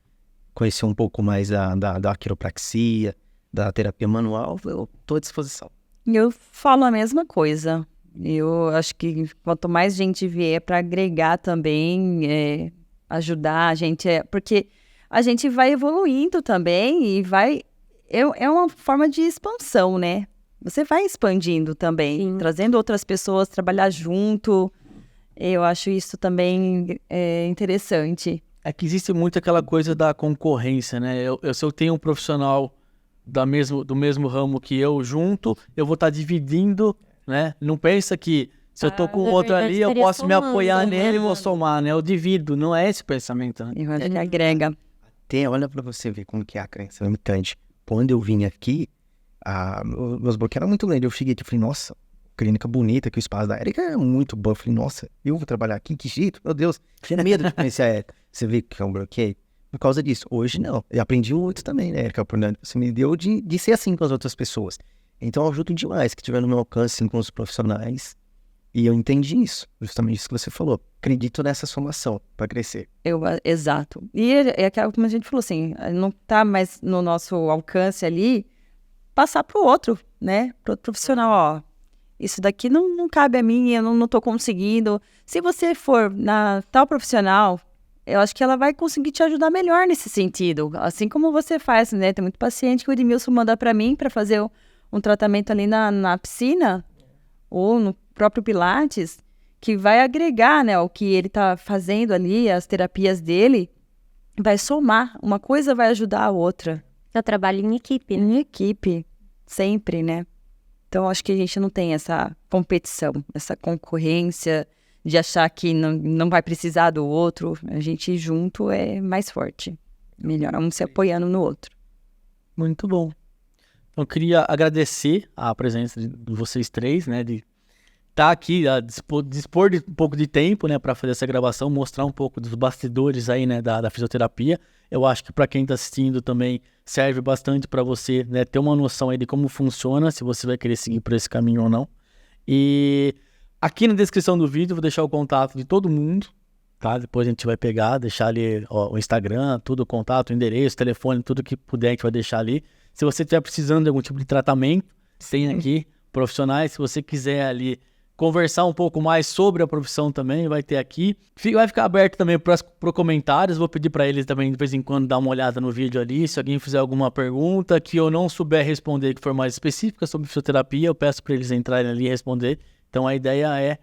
conhecer um pouco mais da quiropraxia, da terapia manual, eu tô à disposição.
Eu falo a mesma coisa. Eu acho que quanto mais gente vier para agregar também, ajudar a gente, porque a gente vai evoluindo também e vai... É uma forma de expansão, né? Você vai expandindo também, trazendo outras pessoas, trabalhar junto. Eu acho isso também interessante.
É que existe muito aquela coisa da concorrência, né? Se eu tenho um profissional do mesmo ramo que eu junto, eu vou estar dividindo, né? Não pensa que se eu tô com outro ali, eu posso me apoiar nele e vou somar, né? Eu divido, não é esse pensamento, né?
Eu acho que agrega.
Olha pra você ver como que é a crença limitante. Quando eu vim aqui, meus bloqueios eram muito grandes. Eu cheguei aqui e falei, nossa, clínica bonita, que o espaço da Érica é muito bom. Eu falei, nossa, eu vou trabalhar aqui, que jeito, meu Deus. Tinha medo de conhecer a Érica. Você vê que é um bloqueio? por causa disso. Hoje não. Eu aprendi muito também, né, Erika? A oportunidade que você me deu de ser assim com as outras pessoas. Então eu ajudo demais que tiver no meu alcance assim, com os profissionais. E eu entendi isso, justamente isso que você falou. Acredito nessa somação para crescer.
Exato. E é aquela, como a gente falou assim, não tá mais no nosso alcance ali passar pro outro, né? Pro outro profissional, ó. Isso daqui não cabe a mim, eu não tô conseguindo. Se você for na tal profissional, eu acho que ela vai conseguir te ajudar melhor nesse sentido. Assim como você faz, né? Tem muito paciente que o Edmilson manda para mim para fazer um tratamento ali na piscina ou no próprio Pilates, que vai agregar, né, o que ele tá fazendo ali, as terapias dele, vai somar. Uma coisa vai ajudar a outra.
É o trabalho em equipe, né?
Em equipe, sempre, né? Então, acho que a gente não tem essa competição, essa concorrência de achar que não vai precisar do outro. A gente junto é mais forte. Melhor, um se apoiando no outro.
Muito bom. Eu queria agradecer a presença de vocês três, né, de estar aqui, a dispor de um pouco de tempo, né, para fazer essa gravação, mostrar um pouco dos bastidores aí, né, da fisioterapia. Eu acho que para quem está assistindo também serve bastante para você, né, ter uma noção aí de como funciona, se você vai querer seguir por esse caminho ou não. E aqui na descrição do vídeo eu vou deixar o contato de todo mundo, tá? Depois a gente vai pegar, deixar ali o Instagram, tudo, o contato, o endereço, o telefone, tudo que puder a gente vai deixar ali. Se você estiver precisando de algum tipo de tratamento, tem aqui profissionais. Se você quiser ali conversar um pouco mais sobre a profissão também, vai ter aqui. Vai ficar aberto também para comentários. Vou pedir para eles também de vez em quando dar uma olhada no vídeo ali. Se alguém fizer alguma pergunta que eu não souber responder, que for mais específica sobre fisioterapia, eu peço para eles entrarem ali e responder. Então a ideia é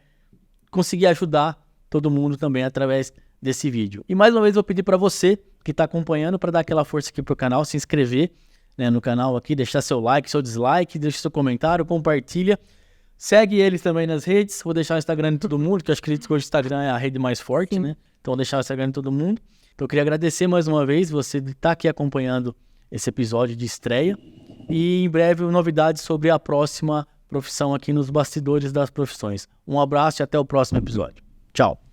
conseguir ajudar todo mundo também através desse vídeo. E mais uma vez eu vou pedir para você que está acompanhando para dar aquela força aqui pro canal, se inscrever, né, no canal aqui, deixar seu like, seu dislike, deixa seu comentário, compartilha. Segue eles também nas redes. Vou deixar o Instagram de todo mundo, que eu acredito que hoje o Instagram é a rede mais forte, Sim. né? Então vou deixar o Instagram de todo mundo. Então eu queria agradecer mais uma vez você de estar aqui acompanhando esse episódio de estreia. E em breve novidades sobre a próxima profissão aqui nos bastidores das profissões. Um abraço e até o próximo episódio. Tchau!